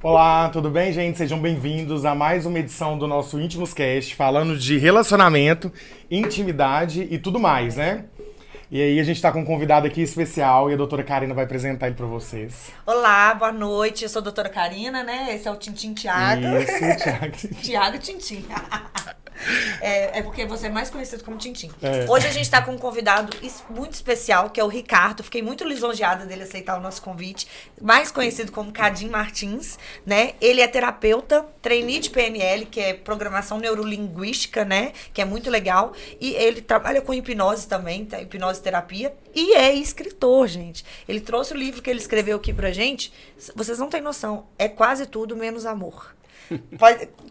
Olá, tudo bem, gente? Sejam bem-vindos a mais uma edição do nosso Íntimos Cast, falando de relacionamento, intimidade e tudo mais, né? E aí a gente tá com um convidado aqui especial e a doutora Karina vai apresentar ele pra vocês. Olá, boa noite. Eu sou a doutora Karina, né? Esse é o Tintim Tiago. Isso, Thiago. Tiago Tintim. É porque você é mais conhecido como Tintim. É. Hoje a gente tá com um convidado muito especial, que é o Ricardo. Fiquei muito lisonjeada dele aceitar o nosso convite. Mais conhecido como Cadim Martins, né? Ele é terapeuta, trainee de PNL, que é Programação Neurolinguística, né? Que é muito legal. E ele trabalha com hipnose também, tá? Hipnose terapia. E é escritor, gente. Ele trouxe o livro que ele escreveu aqui pra gente. Vocês não têm noção. É quase tudo menos amor.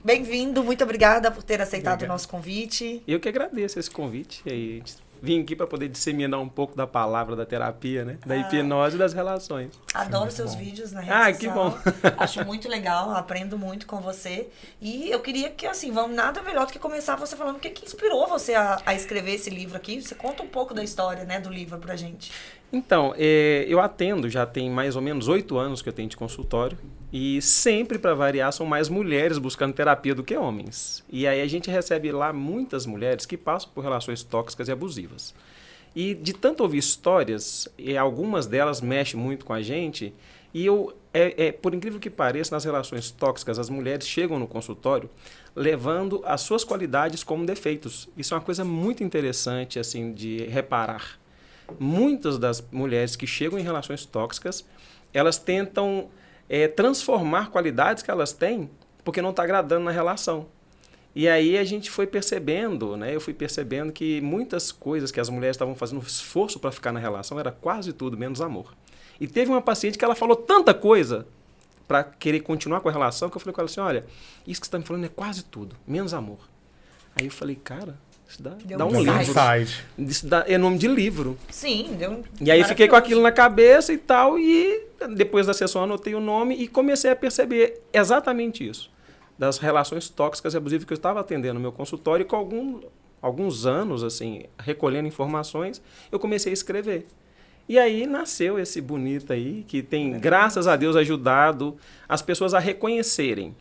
Bem-vindo, muito obrigada por ter aceitado o nosso convite. Eu que agradeço esse convite. E vim aqui para poder disseminar um pouco da palavra da terapia, né? Da hipnose e das relações. Adoro seus vídeos na rede Que social. bom. Acho muito legal, aprendo muito com você. E eu queria que, assim, vamos nada melhor do que começar você falando o que inspirou você a escrever esse livro aqui. Você conta um pouco da história, né, do livro pra gente. Então, eu atendo, já tem mais ou menos 8 anos que eu tenho de consultório. E sempre, para variar, são mais mulheres buscando terapia do que homens. E aí a gente recebe lá muitas mulheres que passam por relações tóxicas e abusivas. E de tanto ouvir histórias, e algumas delas mexem muito com a gente, e por incrível que pareça, nas relações tóxicas, as mulheres chegam no consultório levando as suas qualidades como defeitos. Isso é uma coisa muito interessante assim de reparar. Muitas das mulheres que chegam em relações tóxicas, elas tentam transformar qualidades que elas têm porque não está agradando na relação. E aí a gente foi percebendo, né? Eu fui percebendo que muitas coisas que as mulheres estavam fazendo esforço para ficar na relação era quase tudo menos amor. E teve uma paciente que ela falou tanta coisa para querer continuar com a relação que eu falei com ela assim, olha, isso que você está me falando é quase tudo, menos amor. Aí eu falei, cara, isso dá um livro. Isso é nome de livro. Sim, deu. E aí fiquei com aquilo na cabeça e tal, e depois da sessão anotei o nome e comecei a perceber exatamente isso. Das relações tóxicas e abusivas que eu estava atendendo no meu consultório e com alguns anos, assim, recolhendo informações, eu comecei a escrever. E aí nasceu esse bonito aí, que tem, graças a Deus, ajudado as pessoas a reconhecerem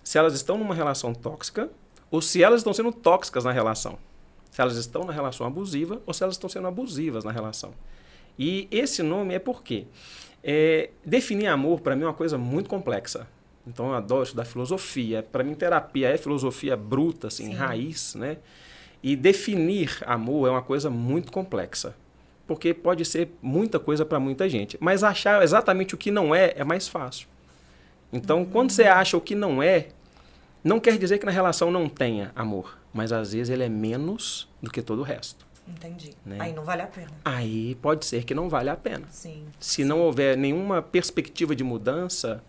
se elas estão numa relação tóxica ou se elas estão sendo tóxicas na relação. Se elas estão na relação abusiva ou se elas estão sendo abusivas na relação. E esse nome é porque definir amor, para mim, é uma coisa muito complexa. Então, eu adoro estudar filosofia. Para mim, terapia é filosofia bruta, assim, Sim. raiz, né? E definir amor é uma coisa muito complexa. Porque pode ser muita coisa para muita gente. Mas achar exatamente o que não é mais fácil. Então, quando você acha o que não quer dizer que na relação não tenha amor. Mas, às vezes, ele é menos do que todo o resto. Entendi. Né? Aí não vale a pena. Aí pode ser que não vale a pena. Sim. Se não houver nenhuma perspectiva de mudança,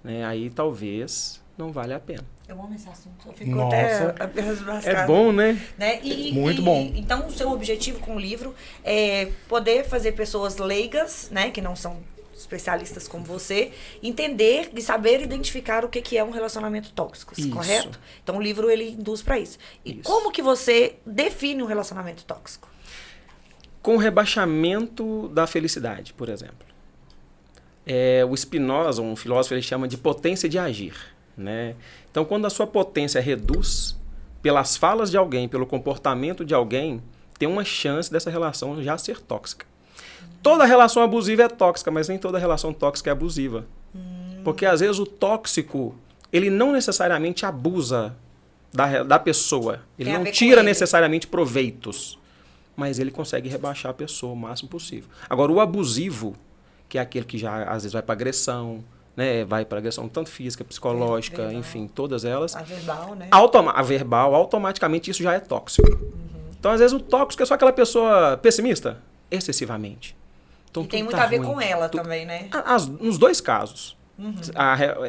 né, aí talvez não vale a pena. Eu amo esse assunto. Eu fico Nossa. até É bom, né? né? Muito bom. Então, o seu objetivo com o livro é poder fazer pessoas leigas, né, que não são especialistas como você, entender e saber identificar o que é um relacionamento tóxico, Isso. correto? Então, o livro, ele induz para isso. E Isso. como que você define um relacionamento tóxico? Com o rebaixamento da felicidade, por exemplo. O Spinoza, um filósofo, ele chama de potência de agir. Né? Então, quando a sua potência reduz pelas falas de alguém, pelo comportamento de alguém, tem uma chance dessa relação já ser tóxica. Toda relação abusiva é tóxica, mas nem toda relação tóxica é abusiva. Porque, às vezes, o tóxico, ele não necessariamente abusa da pessoa. Ele Tem a não ver com tira ele. necessariamente proveitos. Mas ele consegue rebaixar a pessoa o máximo possível. Agora, o abusivo, que é aquele que já, às vezes, vai para agressão, né? Vai para agressão tanto física, psicológica, Verbal. enfim, todas elas. A verbal, né? A verbal, automaticamente isso já é tóxico. Então, às vezes, o tóxico é só aquela pessoa pessimista, excessivamente. Então, E tem tudo muito tá a ver ruim. com ela também, né? Nos dois casos.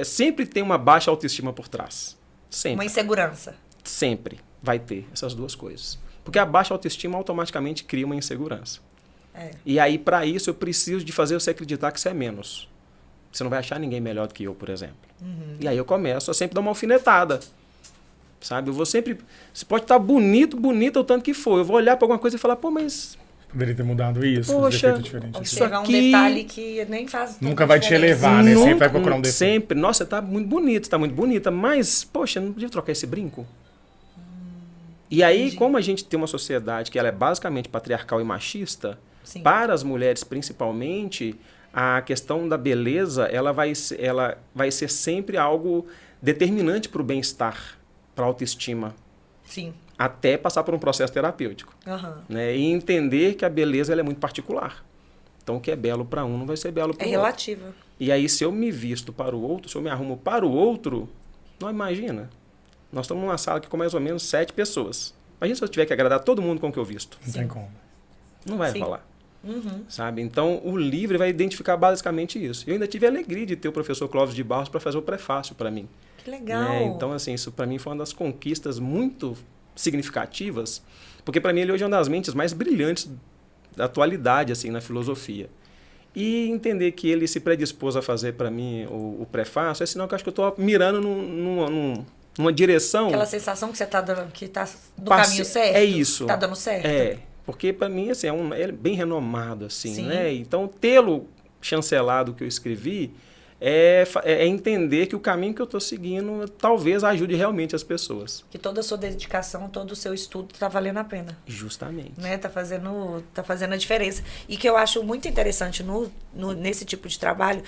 Sempre tem uma baixa autoestima por trás. Sempre. Uma insegurança. Sempre vai ter essas duas coisas. Porque a baixa autoestima automaticamente cria uma insegurança. E aí, para isso, eu preciso de fazer você acreditar que você é menos. Você não vai achar ninguém melhor do que eu, por exemplo. E aí eu começo a sempre dar uma alfinetada. Sabe? Eu vou sempre... Você pode estar bonito o tanto que for. Eu vou olhar para alguma coisa e falar, pô, mas Poderia ter mudado isso, Poxa, poderia ter feito diferente. Observar aqui- um detalhe que nem faz tanta Nunca vai te diferença. elevar, né? Sempre vai Nunca- procurar um defeito. Sempre. Nossa, tá muito bonito, tá muito bonita, mas, poxa, não podia trocar esse brinco? E aí, entendi. como a gente tem uma sociedade que ela é basicamente patriarcal e machista, Sim. para as mulheres principalmente, a questão da beleza ela vai ser sempre algo determinante para o bem-estar, para a autoestima, Sim. até passar por um processo terapêutico. Aham. Né? E entender que a beleza ela é muito particular. Então, o que é belo para um não vai ser belo para É o outro. relativa. E aí, se eu me visto para o outro, se eu me arrumo para o outro, não imagina. Nós estamos numa sala aqui com mais ou menos 7 pessoas. Imagina se eu tiver que agradar todo mundo com o que eu visto. Não tem como. Não vai Sim. rolar. Uhum. Sabe? Então, o livro vai identificar basicamente isso. Eu ainda tive a alegria de ter o professor Clóvis de Barros para fazer o prefácio para mim. Que legal. Né? Então, assim, isso para mim foi uma das conquistas muito significativas, porque para mim ele hoje é uma das mentes mais brilhantes da atualidade, assim, na filosofia. E entender que ele se predispôs a fazer para mim o prefácio é sinal que eu acho que eu estou mirando numa direção... Aquela sensação que você tá dando, que tá no Passe- caminho certo. é isso. Tá dando certo. É, porque para mim assim, é bem renomado, assim, Sim. né? Então, tê-lo chancelado que eu escrevi é entender que o caminho que eu estou seguindo talvez ajude realmente as pessoas. Que toda a sua dedicação, todo o seu estudo tá valendo a pena. Justamente. Né? Tá fazendo a diferença. E que eu acho muito interessante nesse tipo de trabalho,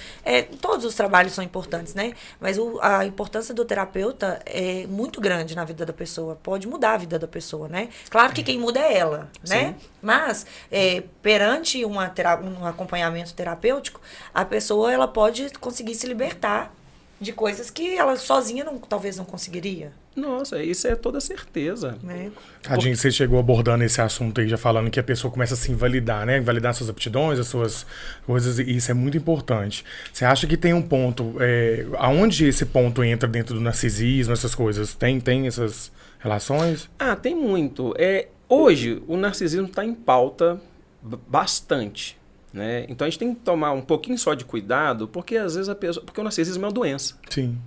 todos os trabalhos são importantes, né? Mas a importância do terapeuta é muito grande na vida da pessoa. Pode mudar a vida da pessoa, né? Claro que quem muda é ela, né? Sim. Mas, perante um acompanhamento terapêutico, a pessoa ela pode conseguir se libertar de coisas que ela sozinha talvez não conseguiria. Nossa, isso é toda certeza. Né? Tadinho, você chegou abordando esse assunto aí, já falando que a pessoa começa a se invalidar, né? Invalidar suas aptidões, as suas coisas, e isso é muito importante. Você acha que tem um ponto, aonde esse ponto entra dentro do narcisismo, essas coisas? Tem essas relações? Ah, tem muito. Hoje, o narcisismo está em pauta bastante. Né? Então, a gente tem que tomar um pouquinho só de cuidado, porque às vezes porque o narcisismo é uma doença. Sim.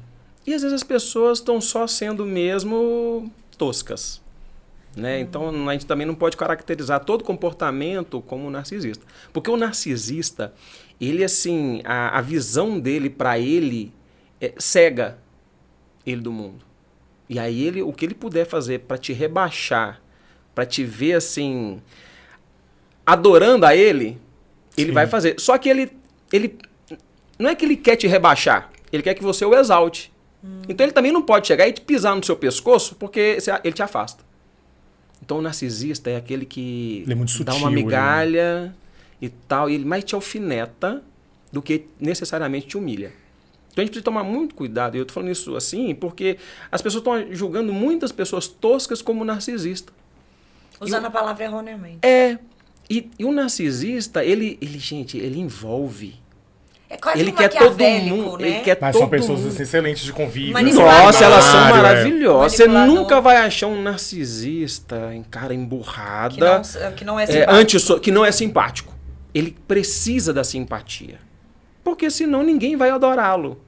E às vezes as pessoas estão só sendo mesmo toscas. Né? Então, a gente também não pode caracterizar todo comportamento como narcisista. Porque o narcisista, ele assim, a visão dele para ele cega ele do mundo. E aí o que ele puder fazer para te rebaixar, para te ver assim, adorando a ele Sim. vai fazer. Só que ele não é que ele quer te rebaixar, ele quer que você o exalte. Então ele também não pode chegar e te pisar no seu pescoço, porque ele te afasta. Então o narcisista é aquele que Ele é muito dá sutil, uma migalha e tal, e ele mais te alfineta do que necessariamente te humilha. Então a gente precisa tomar muito cuidado, e eu estou falando isso assim, porque as pessoas estão julgando muitas pessoas toscas como narcisista. Usando a palavra erroneamente. E o narcisista, ele envolve. É quase Ele um quer todo maquiavélico, mundo. né? Ele quer Mas todo são pessoas mundo. assim, excelentes de convívio. Manipulador. Nossa, elas são Manipulador, maravilhosas. Você Manipulador. nunca vai achar um narcisista em cara emburrada, Que não é simpático. que não é simpático. Ele precisa da simpatia. Porque senão ninguém vai adorá-lo.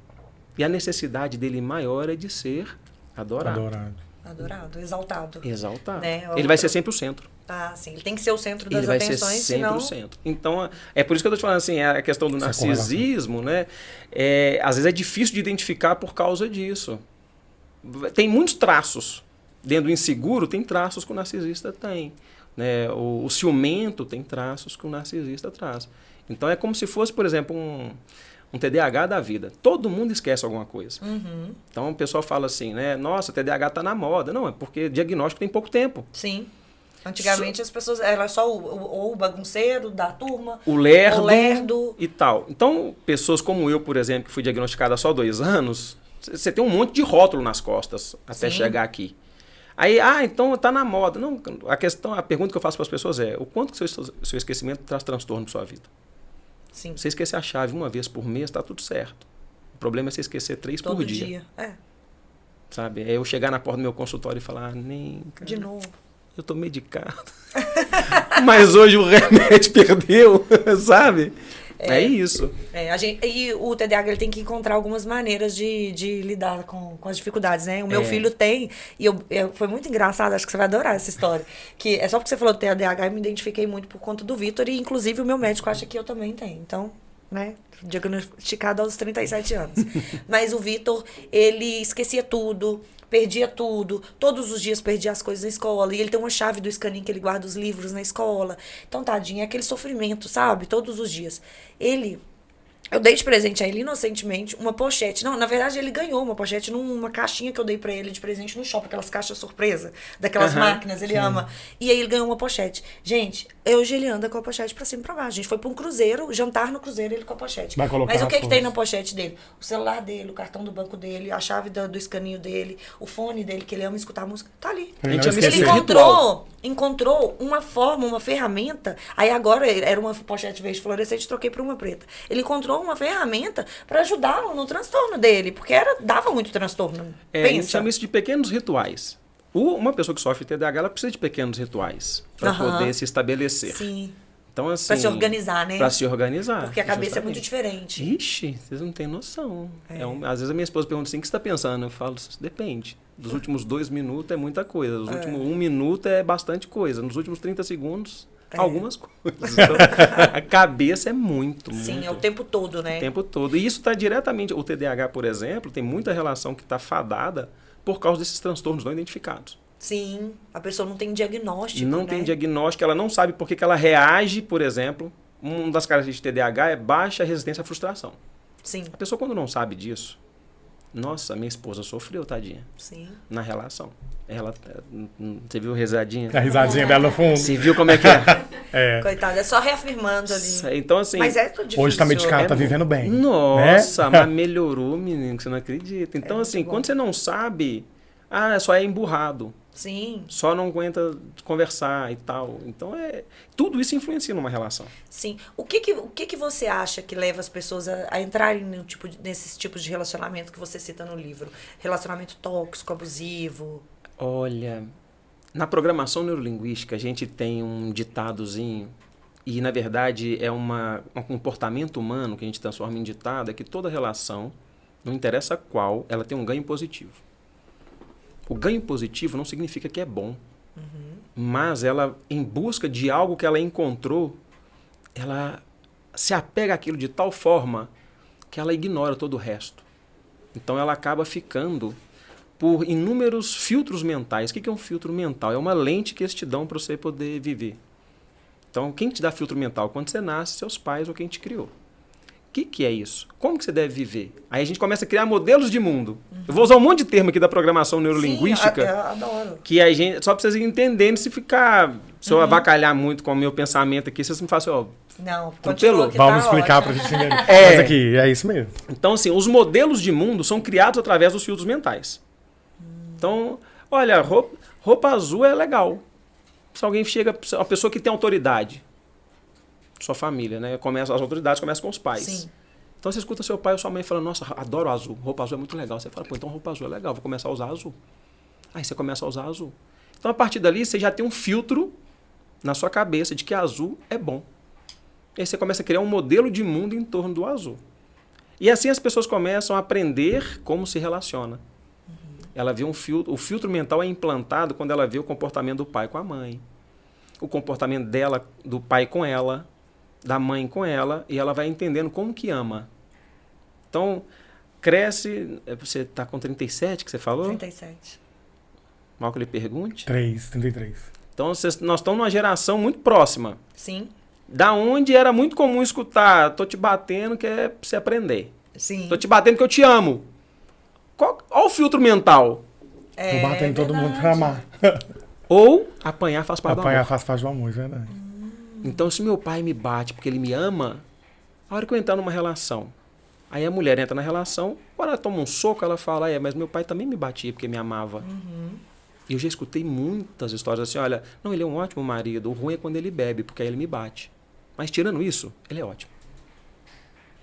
E a necessidade dele maior é de ser adorado. Adorado. Adorado, exaltado. Exaltado. Né? Ele vai ser sempre o centro. Ah, sim. Ele tem que ser o centro das Ele vai ser atenções, sempre senão... o centro. Então, é por isso que eu estou te falando assim, a questão do Essa narcisismo, né? Às vezes é difícil de identificar por causa disso. Tem muitos traços. Dentro do inseguro, tem traços que o narcisista tem. Né? O ciumento tem traços que o narcisista traz. Então, é como se fosse, por exemplo, um TDAH da vida. Todo mundo esquece alguma coisa. Uhum. Então, o pessoal fala assim, né? Nossa, TDAH está na moda. Não, é porque diagnóstico tem pouco tempo. Sim. Antigamente as pessoas... Era só o bagunceiro da turma. O lerdo, O lerdo. e tal. Então, pessoas como eu, por exemplo, que fui diagnosticada há só 2 anos, você tem um monte de rótulo nas costas até Sim. chegar aqui. Aí, então tá na moda. Não, a pergunta que eu faço para as pessoas é: o quanto que seu esquecimento traz transtorno para sua vida? Sim. Você esquecer a chave uma vez por mês, tá tudo certo. O problema é você esquecer 3 Todo por dia. dia. Sabe? É eu chegar na porta do meu consultório e falar: nem, cara, De novo. eu tô medicado. Mas hoje o remédio perdeu, sabe? É isso. E o TDAH ele tem que encontrar algumas maneiras de lidar com as dificuldades, né? O meu filho tem, e foi muito engraçado, acho que você vai adorar essa história. Que é só porque você falou do TDAH, eu me identifiquei muito por conta do Vitor, e inclusive o meu médico acha que eu também tenho. Então, né? Diagnosticado aos 37 anos. Mas o Vitor, ele esquecia tudo, perdia tudo, todos os dias perdia as coisas na escola, e ele tem uma chave do escaninho que ele guarda os livros na escola. Então, tadinho, é aquele sofrimento, sabe? Todos os dias. Eu dei de presente a ele, inocentemente, uma pochete. Não, na verdade, ele ganhou uma pochete numa caixinha que eu dei pra ele de presente no shopping, aquelas caixas surpresa, daquelas máquinas, ele ama. E aí ele ganhou uma pochete. Gente, hoje ele anda com a pochete pra cima e pra baixo. A gente foi pra um cruzeiro, jantar no cruzeiro, ele com a pochete. Vai colocar Mas o que as tem coisas. na pochete dele? O celular dele, o cartão do banco dele, a chave do escaninho dele, o fone dele, que ele ama escutar música, tá ali. Ele não tinha esqueceu. Ele Esse encontrou uma forma, uma ferramenta. Aí agora era uma pochete verde fluorescente, troquei por uma preta. Ele encontrou uma ferramenta para ajudá-lo no transtorno dele, porque dava muito transtorno. A gente Pensa. chama isso de pequenos rituais. Uma pessoa que sofre de TDAH, ela precisa de pequenos rituais para poder se estabelecer. Sim. Então, assim, Para se organizar, né? Para se organizar. Porque a cabeça é muito justamente. diferente. Ixi, vocês não têm noção. Às vezes a minha esposa pergunta assim, o que você está pensando? Eu falo, depende. Dos últimos 2 minutos é muita coisa. Dos últimos 1 minuto é bastante coisa. Nos últimos 30 segundos, algumas coisas. Então, a cabeça é muito, Sim, muito. é o tempo todo, né? O tempo todo. E isso está diretamente... O TDAH, por exemplo, tem muita relação que está fadada por causa desses transtornos não identificados. Sim, a pessoa não tem diagnóstico, Não né? tem diagnóstico, ela não sabe por que ela reage, por exemplo. Uma das características de TDAH é baixa resistência à frustração. Sim, A pessoa, quando não sabe disso, nossa, minha esposa sofreu, tadinha, sim. na relação. Ela, você viu a risadinha? A risadinha dela no fundo. Você viu como é que é? É. Coitada, é só reafirmando ali. Então, assim... Mas é tudo difícil. Hoje tá medicado, tá É vivendo bem. Nossa, né? mas melhorou, menino, que você não acredita. Então, assim, bom. quando você não sabe, só é emburrado. Sim, Só não aguenta conversar e tal. Então, tudo isso influencia numa relação. sim. O que você acha que leva as pessoas a entrarem nesses tipos de relacionamento que você cita no livro? Relacionamento tóxico, abusivo. Olha, na programação neurolinguística a gente tem um ditadozinho, e na verdade é um comportamento humano que a gente transforma em ditado, é que toda relação, não interessa qual, ela tem um ganho positivo. O ganho positivo não significa que é bom, mas ela, em busca de algo que ela encontrou, ela se apega àquilo de tal forma que ela ignora todo o resto. Então ela acaba ficando por inúmeros filtros mentais. O que é um filtro mental? É uma lente que eles te dão para você poder viver. Então, quem te dá filtro mental? Quando você nasce, seus pais ou quem te criou. O que é isso? Como que você deve viver? Aí a gente começa a criar modelos de mundo. Eu vou usar um monte de termo aqui da programação neurolinguística. Sim, eu adoro. Que a gente, só para vocês entenderem, se eu avacalhar muito com o meu pensamento aqui, vocês me falam assim, Não, Atropelou. continua que Vamos tá explicar ótimo. pra gente entender. Mas aqui, é isso mesmo. Então, assim, os modelos de mundo são criados através dos filtros mentais. Então, olha, roupa azul é legal. Se alguém chega, uma pessoa que tem autoridade, sua família, né? As autoridades começam com os pais. Sim. Então você escuta seu pai ou sua mãe falando, nossa, adoro azul, roupa azul é muito legal. Você fala, pô, então roupa azul é legal, vou começar a usar azul. Aí você começa a usar azul. Então, a partir dali, você já tem um filtro na sua cabeça de que azul é bom. E aí você começa a criar um modelo de mundo em torno do azul. E assim as pessoas começam a aprender como se relaciona. Ela vê o filtro mental é implantado quando ela vê o comportamento do pai com a mãe, o comportamento dela, do pai com ela, da mãe com ela, e ela vai entendendo como que ama. Então, cresce, você está com 37 que você falou? 37. Mal que eu lhe pergunte. 33. Então, nós estamos numa geração muito próxima. Sim. Da onde era muito comum escutar, tô te batendo que é pra você aprender. Sim. Tô te batendo que eu te amo. Olha o filtro mental. Tô batendo todo mundo pra amar. Ou apanhar faz parte do Apanhar amor. faz parte do amor, é verdade. Então, se meu pai me bate porque ele me ama, a hora que eu entrar numa relação, aí a mulher entra na relação, quando ela toma um soco, ela fala, mas meu pai também me batia porque me amava. E eu já escutei muitas histórias assim, olha, não, ele é um ótimo marido, o ruim é quando ele bebe, porque aí ele me bate. Mas tirando isso, ele é ótimo.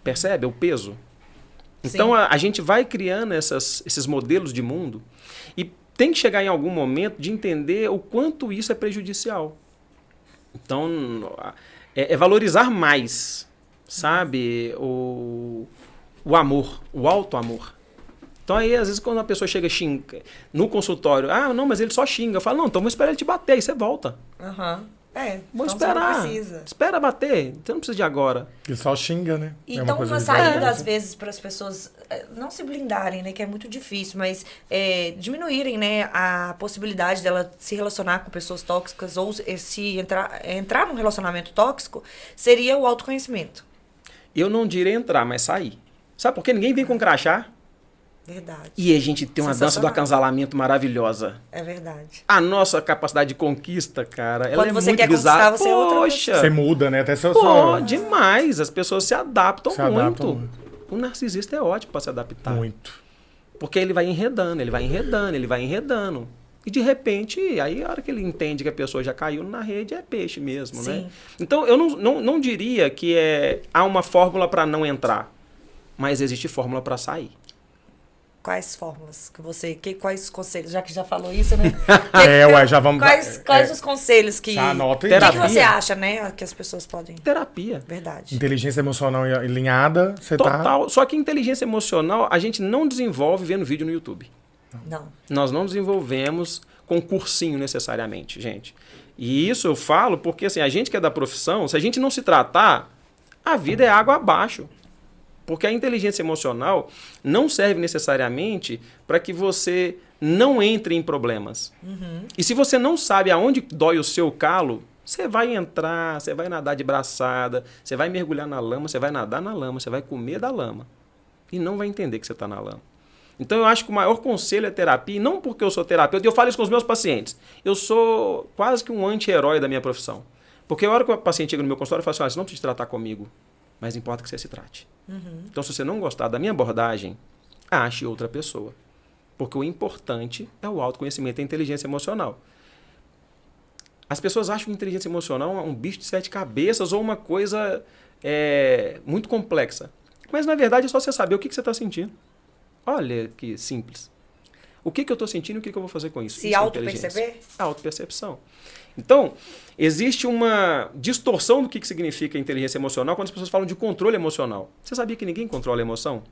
Percebe o peso? Então a gente vai criando esses modelos de mundo e tem que chegar em algum momento de entender o quanto isso é prejudicial. Então, é valorizar mais sabe? O amor, o alto amor. Então aí, às vezes, quando a pessoa chega xinga no consultório, não, mas ele só xinga. Eu falo, não, então vou esperar ele te bater, aí você volta. Aham. Vou então esperar. Você não precisa. Espera bater, você não precisa de agora. E só xinga, né? Então, uma saída, às vezes, para as pessoas não se blindarem, né? Que é muito difícil, mas diminuírem, né? A possibilidade dela se relacionar com pessoas tóxicas ou se entrar num relacionamento tóxico, seria o autoconhecimento. Eu não diria entrar, mas sair. Sabe por quê? Ninguém vem com crachá. Verdade. E a gente tem uma dança do acasalamento maravilhosa. É verdade. A nossa capacidade de conquista, cara, ela Quando é você muito quer bizarra. conquistar, você é outra pessoa. Você muda, né? Até seu Demais. As pessoas se adaptam muito. Adaptam. O narcisista é ótimo para se adaptar. Muito. Porque ele vai enredando, ele vai enredando, ele vai enredando. E de repente, aí a hora que ele entende que a pessoa já caiu na rede, é peixe mesmo, Sim. né? Então, eu não diria que há uma fórmula para não entrar. Mas existe fórmula para sair. Quais fórmulas que você... quais conselhos? Já que já falou isso, né? Já vamos... Quais os conselhos que... Já anota aí. O que Terapia. você acha, né? Que as pessoas podem... Terapia. Verdade. Inteligência emocional alinhada, você Total. Só que inteligência emocional a gente não desenvolve vendo vídeo no YouTube. Não. Nós não desenvolvemos com cursinho necessariamente, gente. E isso eu falo porque assim, a gente que é da profissão, se a gente não se tratar, a vida é água abaixo. Porque a inteligência emocional não serve necessariamente para que você não entre em problemas. E se você não sabe aonde dói o seu calo, você vai entrar, você vai nadar de braçada, você vai mergulhar na lama, você vai nadar na lama, você vai comer da lama. E não vai entender que você está na lama. Então eu acho que o maior conselho é terapia, e não porque eu sou terapeuta, eu falo isso com os meus pacientes. Eu sou quase que um anti-herói da minha profissão. Porque a hora que o paciente chega no meu consultório, eu falo assim, você não precisa tratar comigo, mas importa que você se trate. Então, se você não gostar da minha abordagem, ache outra pessoa. Porque o importante é o autoconhecimento e a inteligência emocional. As pessoas acham que inteligência emocional é um bicho de 7 cabeças ou uma coisa muito complexa. Mas, na verdade, é só você saber o que você está sentindo. Olha que simples. O que eu estou sentindo e o que eu vou fazer com isso? Se Isso é auto-perceber? Autopercepção. Então, existe uma distorção do que significa inteligência emocional quando as pessoas falam de controle emocional. Você sabia que ninguém controla a emoção?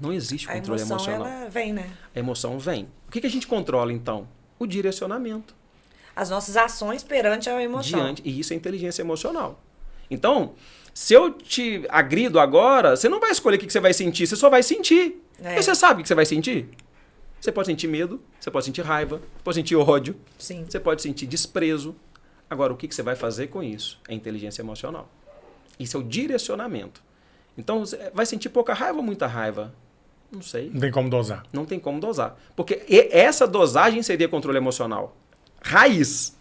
Não existe controle emocional. A emoção, ela vem, né? A emoção vem. O que a gente controla, então? O direcionamento. As nossas ações perante a emoção. E isso é inteligência emocional. Então, se eu te agrido agora, você não vai escolher o que você vai sentir, você só vai sentir. E você sabe o que você vai sentir? Você pode sentir medo, você pode sentir raiva, você pode sentir ódio, Sim. você pode sentir desprezo. Agora, o que você vai fazer com isso? É inteligência emocional. Isso é o direcionamento. Então, você vai sentir pouca raiva ou muita raiva? Não sei. Não tem como dosar. Não tem como dosar. Porque essa dosagem seria controle emocional. Raiz.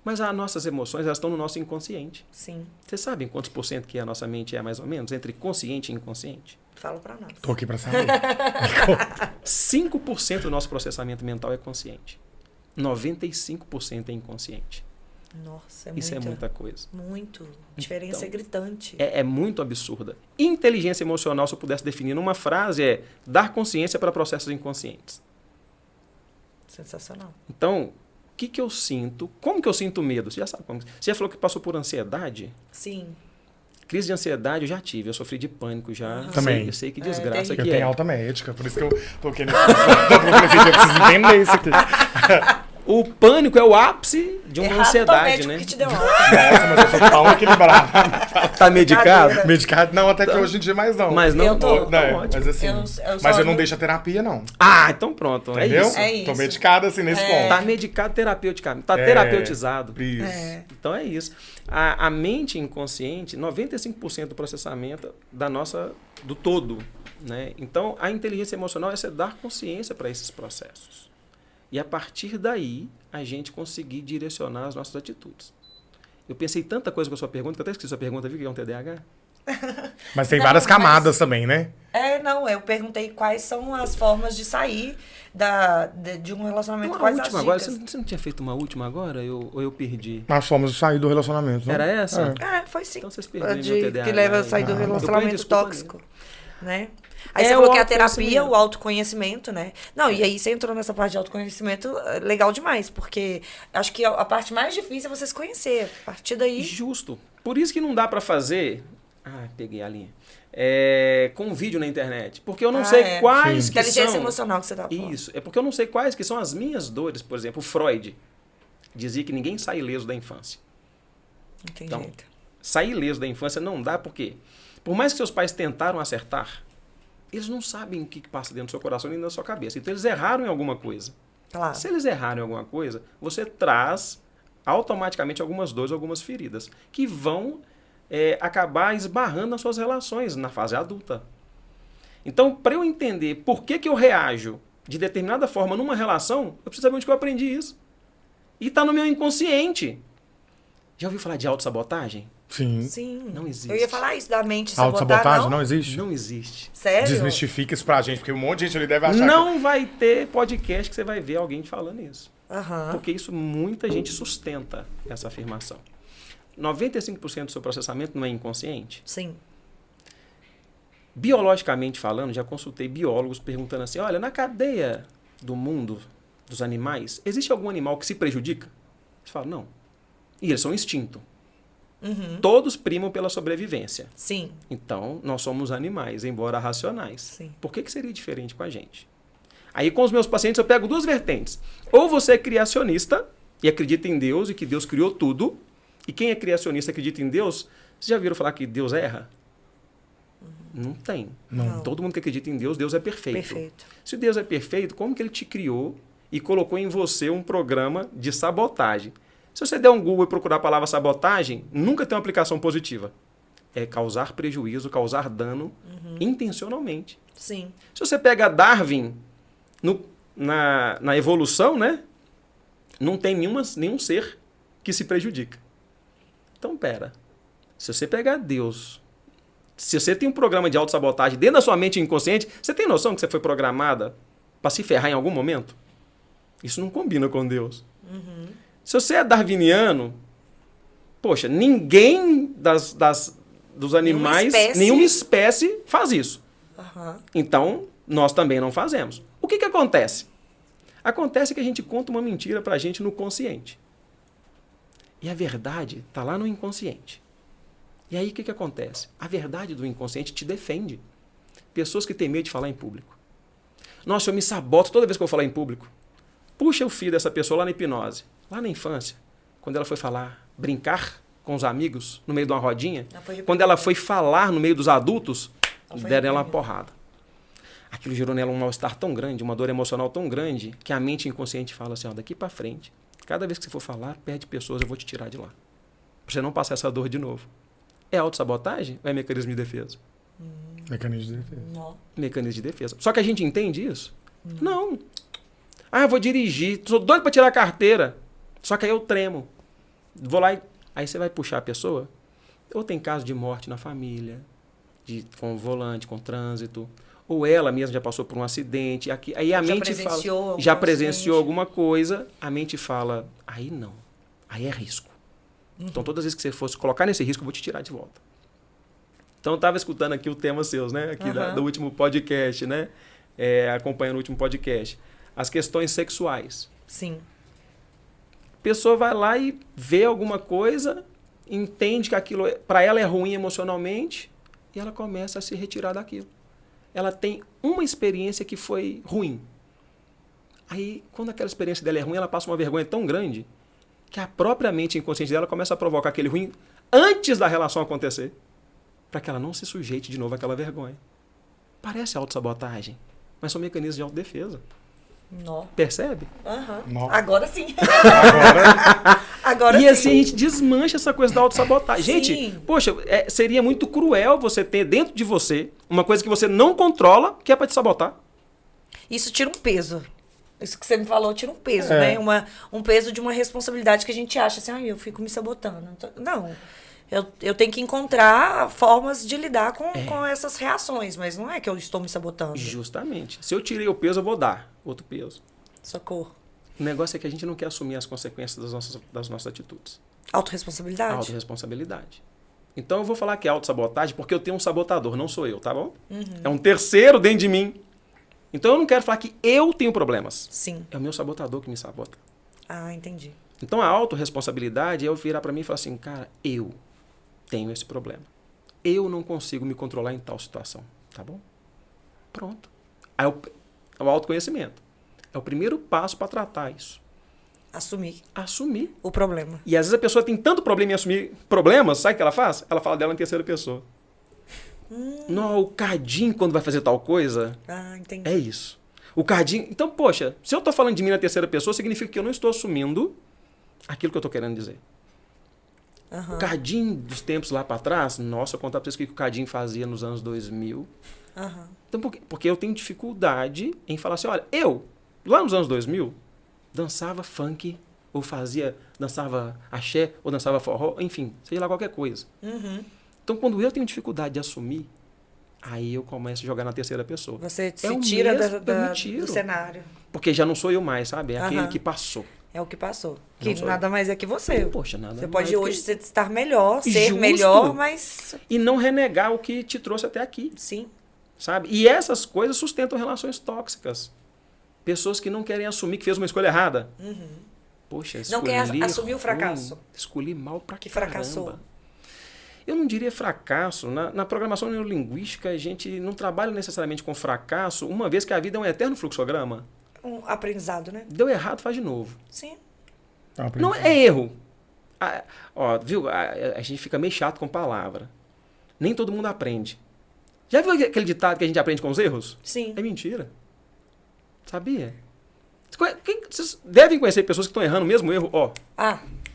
Mas as nossas emoções, elas estão no nosso inconsciente. Sim. Vocês sabem quantos por cento que a nossa mente é, mais ou menos? Entre consciente e inconsciente? Fala pra nós. Tô aqui pra saber. 5% do nosso processamento mental é consciente. 95% é inconsciente. Nossa, Isso é muita coisa. Muito. A diferença Então, é gritante. É muito absurda. Inteligência emocional, se eu pudesse definir numa frase, é dar consciência para processos inconscientes. Sensacional. Então, o que eu sinto? Como que eu sinto medo? Você já sabe como. Você já falou que passou por ansiedade? Sim. Crise de ansiedade eu já tive, eu sofri de pânico já. Também. Eu sei que desgraça Eu que tenho alta médica, por isso que eu toquei nesse eu preciso entender isso aqui. O pânico é o ápice de uma ansiedade, né? Que te deu alta. Nossa, mas eu sou tão equilibrado. Tá medicado? Medicado? Não, até que hoje em dia mais não. Mas não, Eu tô. Não, ótimo. mas assim, mas eu não deixo a terapia, não. Ah, então pronto. Entendeu? É isso. É Tô isso. medicado assim nesse ponto. Tá medicado terapeuticamente. Tá terapeutizado. Isso. Então é isso. A mente inconsciente, 95% do processamento do todo. Né? Então, a inteligência emocional é você dar consciência para esses processos. E a partir daí, a gente conseguir direcionar as nossas atitudes. Eu pensei tanta coisa com a sua pergunta, que eu até esqueci a sua pergunta, viu que é um TDAH? Mas tem Não, várias camadas também, né? Eu perguntei quais são as formas de sair de um relacionamento, Uma quais última as agora, dicas. você não tinha feito uma última agora? Ou eu perdi? Nós fomos sair do relacionamento. Não? Era essa? Foi sim. Então vocês perderam meu TDAH. Que leva a sair do Eu ponho relacionamento desculpa tóxico. Né? Aí você É falou o que é a terapia, autoconhecimento. o autoconhecimento, né? Não, e aí você entrou nessa parte de autoconhecimento, legal demais, porque acho que a parte mais difícil é você se conhecer. A partir daí... Justo. Por isso que não dá para fazer Ah, peguei a linha. Com vídeo na internet. Porque eu não Ah, sei é. quais Sim. que Inteligência são... emocional que você tá falando. Isso. É porque eu não sei quais que são as minhas dores. Por exemplo, o Freud dizia que ninguém sai ileso da infância. Não tem Então, jeito. sair ileso da infância não dá porque, por mais que seus pais tentaram acertar, eles não sabem o que passa dentro do seu coração nem da sua cabeça. Então, eles erraram em alguma coisa. Claro. Se eles erraram em alguma coisa, você traz automaticamente algumas dores, algumas feridas, que vão acabar esbarrando nas suas relações na fase adulta. Então, para eu entender por que eu reajo de determinada forma numa relação, eu preciso saber onde que eu aprendi isso. E está no meu inconsciente. Já ouviu falar de autossabotagem? Sim. Sim. Não existe. Eu ia falar isso da mente sabotar, Autossabotagem não? não existe? Não existe. Sério? Desmistifica isso pra gente, porque um monte de gente ali deve achar Não vai ter podcast que você vai ver alguém te falando isso. Aham. Porque isso muita gente sustenta essa afirmação. 95% do seu processamento não é inconsciente. Sim. Biologicamente falando, já consultei biólogos perguntando assim, olha, na cadeia do mundo dos animais, existe algum animal que se prejudica? Eles falam, não. E eles são instinto. Uhum. Todos primam pela sobrevivência. Sim. Então, nós somos animais, embora racionais. Sim. Por que seria diferente com a gente? Aí, com os meus pacientes, eu pego duas vertentes. Ou você é criacionista e acredita em Deus e que Deus criou tudo. E quem é criacionista e acredita em Deus, vocês já viram falar que Deus erra? Não tem. Não. Todo mundo que acredita em Deus, Deus é perfeito. Perfeito. Se Deus é perfeito, como que Ele te criou e colocou em você um programa de sabotagem? Se você der um Google e procurar a palavra sabotagem, nunca tem uma aplicação positiva. É causar prejuízo, causar dano intencionalmente. Sim. Se você pega Darwin na evolução, né? Não tem nenhum ser que se prejudica. Então, pera. Se você pegar Deus, se você tem um programa de autossabotagem dentro da sua mente inconsciente, você tem noção que você foi programada para se ferrar em algum momento? Isso não combina com Deus. Se você é darwiniano, poxa, ninguém dos animais, nenhuma espécie faz isso. Aham. Então, nós também não fazemos. O que acontece? Acontece que a gente conta uma mentira pra gente no consciente. E a verdade está lá no inconsciente. E aí o que acontece? A verdade do inconsciente te defende. Pessoas que têm medo de falar em público. Nossa, eu me saboto toda vez que eu vou falar em público. Puxa o fio dessa pessoa lá na hipnose, lá na infância, quando ela foi falar, brincar com os amigos no meio de uma rodinha, quando ela foi falar no meio dos adultos, deram ela uma porrada. Aquilo gerou nela um mal-estar tão grande, uma dor emocional tão grande, que a mente inconsciente fala assim, ó, daqui para frente, cada vez que você for falar, perde pessoas, eu vou te tirar de lá. Pra você não passar essa dor de novo. É autossabotagem ou é mecanismo de defesa? Mecanismo de defesa. Não. Mecanismo de defesa. Só que a gente entende isso? Não. Ah, eu vou dirigir, sou doido para tirar a carteira. Só que aí eu tremo. Vou lá e... Aí você vai puxar a pessoa. Ou tem caso de morte na família, com volante, com trânsito. Ou ela mesma já passou por um acidente. Aí a mente fala... Já presenciou alguma coisa. A mente fala, aí não. Aí é risco. Então todas as vezes que você fosse colocar nesse risco, eu vou te tirar de volta. Então eu estava escutando aqui o tema seus, né? Aqui do último podcast, né? Acompanhando o último podcast. As questões sexuais. Sim. A pessoa vai lá e vê alguma coisa, entende que aquilo para ela é ruim emocionalmente e ela começa a se retirar daquilo. Ela tem uma experiência que foi ruim. Aí, quando aquela experiência dela é ruim, ela passa uma vergonha tão grande que a própria mente inconsciente dela começa a provocar aquele ruim antes da relação acontecer, para que ela não se sujeite de novo àquela vergonha. Parece autossabotagem, mas são mecanismos de autodefesa. Não. Percebe? Uhum. Agora sim. Agora sim. E assim a gente desmancha essa coisa da autossabotagem. Sim. Gente, poxa, seria muito cruel você ter dentro de você uma coisa que você não controla, que é para te sabotar. Isso tira um peso. Isso que você me falou tira um peso, né? Um peso de uma responsabilidade que a gente acha assim, eu fico me sabotando. Não. Eu tenho que encontrar formas de lidar com essas reações, mas não é que eu estou me sabotando. Justamente. Se eu tirei o peso, eu vou dar outro peso. Socorro. O negócio é que a gente não quer assumir as consequências das nossas atitudes. Autorresponsabilidade? Autorresponsabilidade. Então eu vou falar que é autossabotagem porque eu tenho um sabotador, não sou eu, tá bom? É um terceiro dentro de mim. Então eu não quero falar que eu tenho problemas. Sim. É o meu sabotador que me sabota. Ah, entendi. Então a autorresponsabilidade é eu virar para mim e falar assim, cara, eu tenho esse problema. eu não consigo me controlar em tal situação. Tá bom? Pronto. Aí é o autoconhecimento. É o primeiro passo para tratar isso. Assumir o problema. E às vezes a pessoa tem tanto problema em assumir problemas, sabe o que ela faz? Ela fala dela em terceira pessoa. Não, o Cadinho quando vai fazer tal coisa... Ah, entendi. É isso. O Cadinho... Então, poxa, se eu tô falando de mim na terceira pessoa, significa que eu não estou assumindo aquilo que eu tô querendo dizer. O Cadinho dos tempos lá para trás, nossa, eu contar pra vocês o que o Cadinho fazia nos anos 2000. Então, porque eu tenho dificuldade em falar assim, olha, eu, lá nos anos 2000, dançava funk, ou dançava axé, ou dançava forró, enfim, seja lá qualquer coisa. Então, quando eu tenho dificuldade de assumir, aí eu começo a jogar na terceira pessoa. Você se tira tiro. do cenário. Porque já não sou eu mais, sabe? É aquele que passou. É o que passou. Que nada mais é que você. Poxa, nada Você mais pode hoje estar melhor, ser Justo. melhor, mas... E não renegar o que te trouxe até aqui. Sim. Sabe? E essas coisas sustentam relações tóxicas. Pessoas que não querem assumir que fez uma escolha errada. Poxa, escolhi Não quer assumir o fracasso. Escolhi mal pra Que caramba. fracassou. Eu não diria fracasso. Na programação neurolinguística, a gente não trabalha necessariamente com fracasso, uma vez que a vida é um eterno fluxograma. Um aprendizado, né? Deu errado, faz de novo. Sim. Não é erro. Viu? A gente fica meio chato com palavra. Nem todo mundo aprende. Já viu aquele ditado que a gente aprende com os erros? Sim. É mentira. Sabia? Vocês devem conhecer pessoas que estão errando o mesmo erro.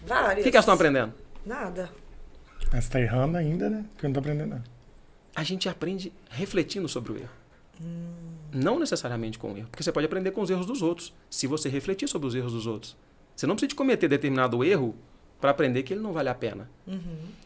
Várias. O que elas estão aprendendo? Nada. Mas você tá errando ainda, né? Porque eu não tô aprendendo nada. A gente aprende refletindo sobre o erro. Não necessariamente com o erro. Porque você pode aprender com os erros dos outros, se você refletir sobre os erros dos outros. Você não precisa de cometer determinado erro para aprender que ele não vale a pena.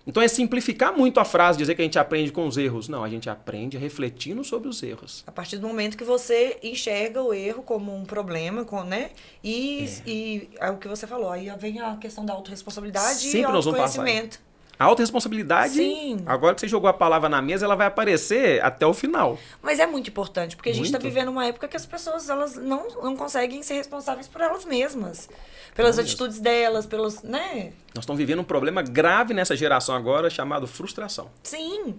Então é simplificar muito a frase, dizer que a gente aprende com os erros. Não, a gente aprende refletindo sobre os erros. A partir do momento que você enxerga o erro como um problema, né? E é o que você falou. Aí vem a questão da autorresponsabilidade Sempre e nós vamos autoconhecimento. A autorresponsabilidade, Sim. agora que você jogou a palavra na mesa, ela vai aparecer até o final. Mas é muito importante, porque a gente está Muito. vivendo uma época que as pessoas elas não conseguem ser responsáveis por elas mesmas. Pelas atitudes delas, pelos, né? Nós estamos vivendo um problema grave nessa geração agora, chamado frustração. Sim.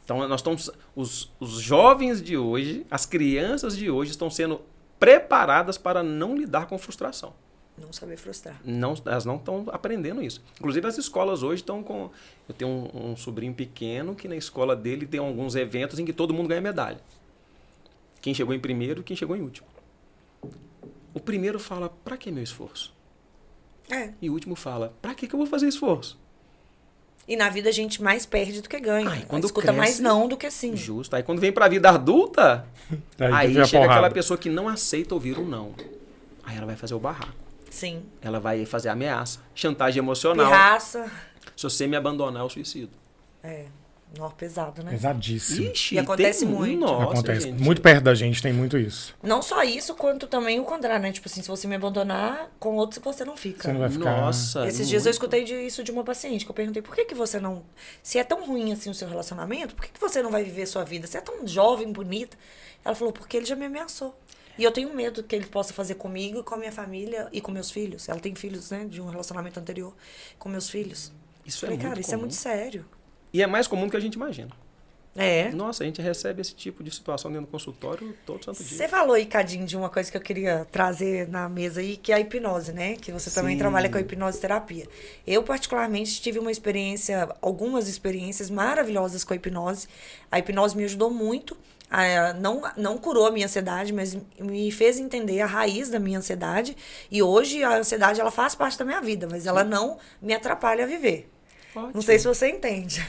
Então, nós estamos, os jovens de hoje, as crianças de hoje estão sendo preparadas para não lidar com frustração. Não saber frustrar. Elas não estão aprendendo isso. Inclusive, as escolas hoje estão com... Eu tenho um sobrinho pequeno que na escola dele tem alguns eventos em que todo mundo ganha medalha. Quem chegou em primeiro e quem chegou em último. O primeiro fala, para que meu esforço? E o último fala, para que eu vou fazer esforço? E na vida a gente mais perde do que ganha. Quando escuta cresce, mais não do que sim. Justo. Aí quando vem para a vida adulta, aí vem a chega porrada. aquela pessoa que não aceita ouvir um não. Aí ela vai fazer o barraco. Sim. Ela vai fazer ameaça, chantagem emocional. Pirraça. Se você me abandonar, eu suicido. Nó pesado, né? Pesadíssimo. Ixi, E acontece tem muito. Nossa, Acontece. gente. Muito perto da gente tem muito isso. Não só isso, quanto também o contrário, né? Tipo assim, se você me abandonar, com outros você não fica. Você não vai ficar... Nossa. Esses dias eu escutei isso de uma paciente, que eu perguntei, por que você não... Se é tão ruim assim o seu relacionamento, por que você não vai viver sua vida? Você é tão jovem, bonita. Ela falou, porque ele já me ameaçou. E eu tenho medo que ele possa fazer comigo, com a minha família e com meus filhos. Ela tem filhos, né? De um relacionamento anterior com meus filhos. Isso Falei, é cara, muito isso é comum. muito sério. E é mais comum do que a gente imagina. É. Nossa, a gente recebe esse tipo de situação dentro do consultório todo santo dia. Você falou aí, Cadinho, de uma coisa que eu queria trazer na mesa aí, que é a hipnose, né? Que você também Sim. trabalha com a hipnose terapia. Eu, particularmente, tive algumas experiências maravilhosas com a hipnose. A hipnose me ajudou muito. Não curou a minha ansiedade, mas me fez entender a raiz da minha ansiedade. E hoje a ansiedade ela faz parte da minha vida, mas ela não me atrapalha a viver. Ótimo. Não sei se você entende.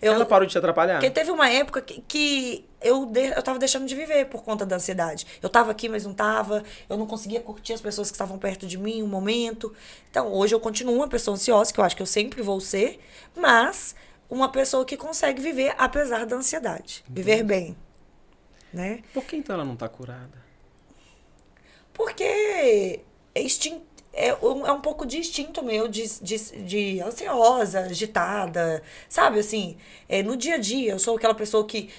Ela parou de te atrapalhar? Porque teve uma época que eu tava deixando de viver por conta da ansiedade. Eu tava aqui, mas não tava. Eu não conseguia curtir as pessoas que estavam perto de mim um momento. Então, hoje eu continuo uma pessoa ansiosa, que eu acho que eu sempre vou ser, mas uma pessoa que consegue viver apesar da ansiedade. Viver bem. Né? Por que então ela não está curada? Porque é um pouco de instinto meu de ansiosa, agitada, sabe, assim, no dia a dia eu sou aquela pessoa que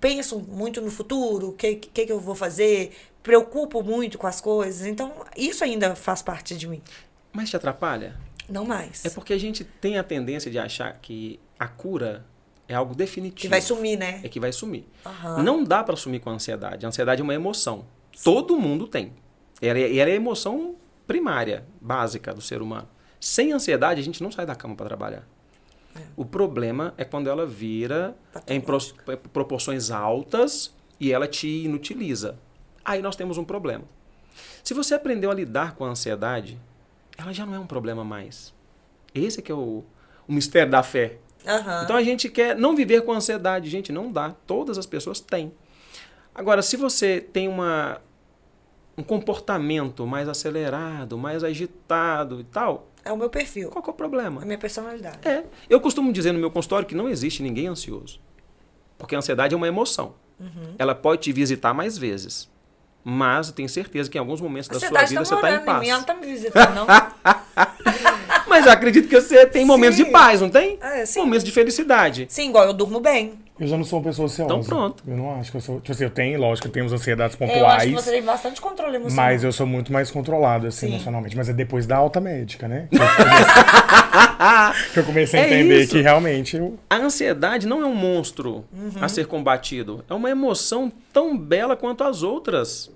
penso muito no futuro, o que eu vou fazer, preocupo muito com as coisas, então isso ainda faz parte de mim. Mas te atrapalha? Não mais. É porque a gente tem a tendência de achar que a cura É algo definitivo. Que vai sumir, né? É que vai sumir. Aham. Não dá para sumir com a ansiedade. A ansiedade é uma emoção. Todo mundo tem. Ela é a emoção primária, básica do ser humano. Sem ansiedade, a gente não sai da cama para trabalhar. O problema é quando ela vira em proporções altas e ela te inutiliza. Aí nós temos um problema. Se você aprendeu a lidar com a ansiedade, ela já não é um problema mais. Esse é que é o mistério da fé. Aham. Então a gente quer não viver com ansiedade. Gente, não dá. Todas as pessoas têm. Agora, se você tem um comportamento mais acelerado, mais agitado e tal, É o meu perfil. qual que é o problema? A minha personalidade. Eu costumo dizer no meu consultório que não existe ninguém ansioso. Porque a ansiedade é uma emoção. Ela pode te visitar mais vezes. Mas eu tenho certeza que em alguns momentos A da sua ansiedade vida tá você está em morando em paz. mim, ela não tá me visitando, não. Mas eu acredito que você tem momentos de Sim. paz, não tem? Sim. Momentos de felicidade. Sim, igual eu durmo bem. Eu já não sou uma pessoa ansiosa. Então pronto. Eu não acho que eu sou... Tipo assim, eu tenho, lógico, eu tenho as ansiedades Eu acho pontuais. que você tem bastante controle emocional. Mas eu sou muito mais controlado, assim, Sim. emocionalmente. Mas é depois da alta médica, né? Que eu comecei a É entender isso. que realmente A ansiedade não é um monstro a ser combatido. É uma emoção tão bela quanto as outras.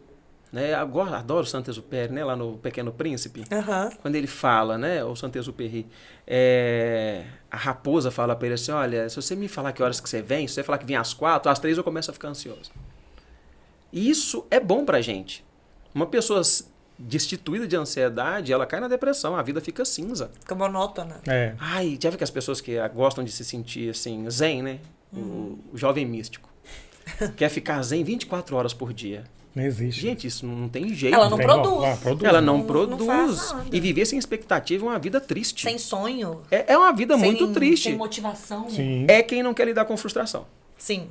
Né? Agora, adoro Saint-Exupéry, né? Lá no Pequeno Príncipe. Aham. Quando ele fala, né? O Saint-Exupéry, a raposa fala pra ele assim, olha, se você me falar que horas que você vem, se você falar que vem às 4, às 3 eu começo a ficar ansioso. E isso é bom pra gente. Uma pessoa destituída de ansiedade, ela cai na depressão, a vida fica cinza. Fica monótona. é. Ai, já viu que as pessoas que gostam de se sentir assim, zen, né? O jovem místico. Quer ficar zen 24 horas por dia. Não existe. Gente, isso não tem jeito. Ela não Tem- produz. Ela né? não Não produz. faz nada. E viver sem expectativa é uma vida triste. Sem sonho. É uma vida muito sem, triste. Sem motivação. Sim. É quem não quer lidar com frustração. Sim.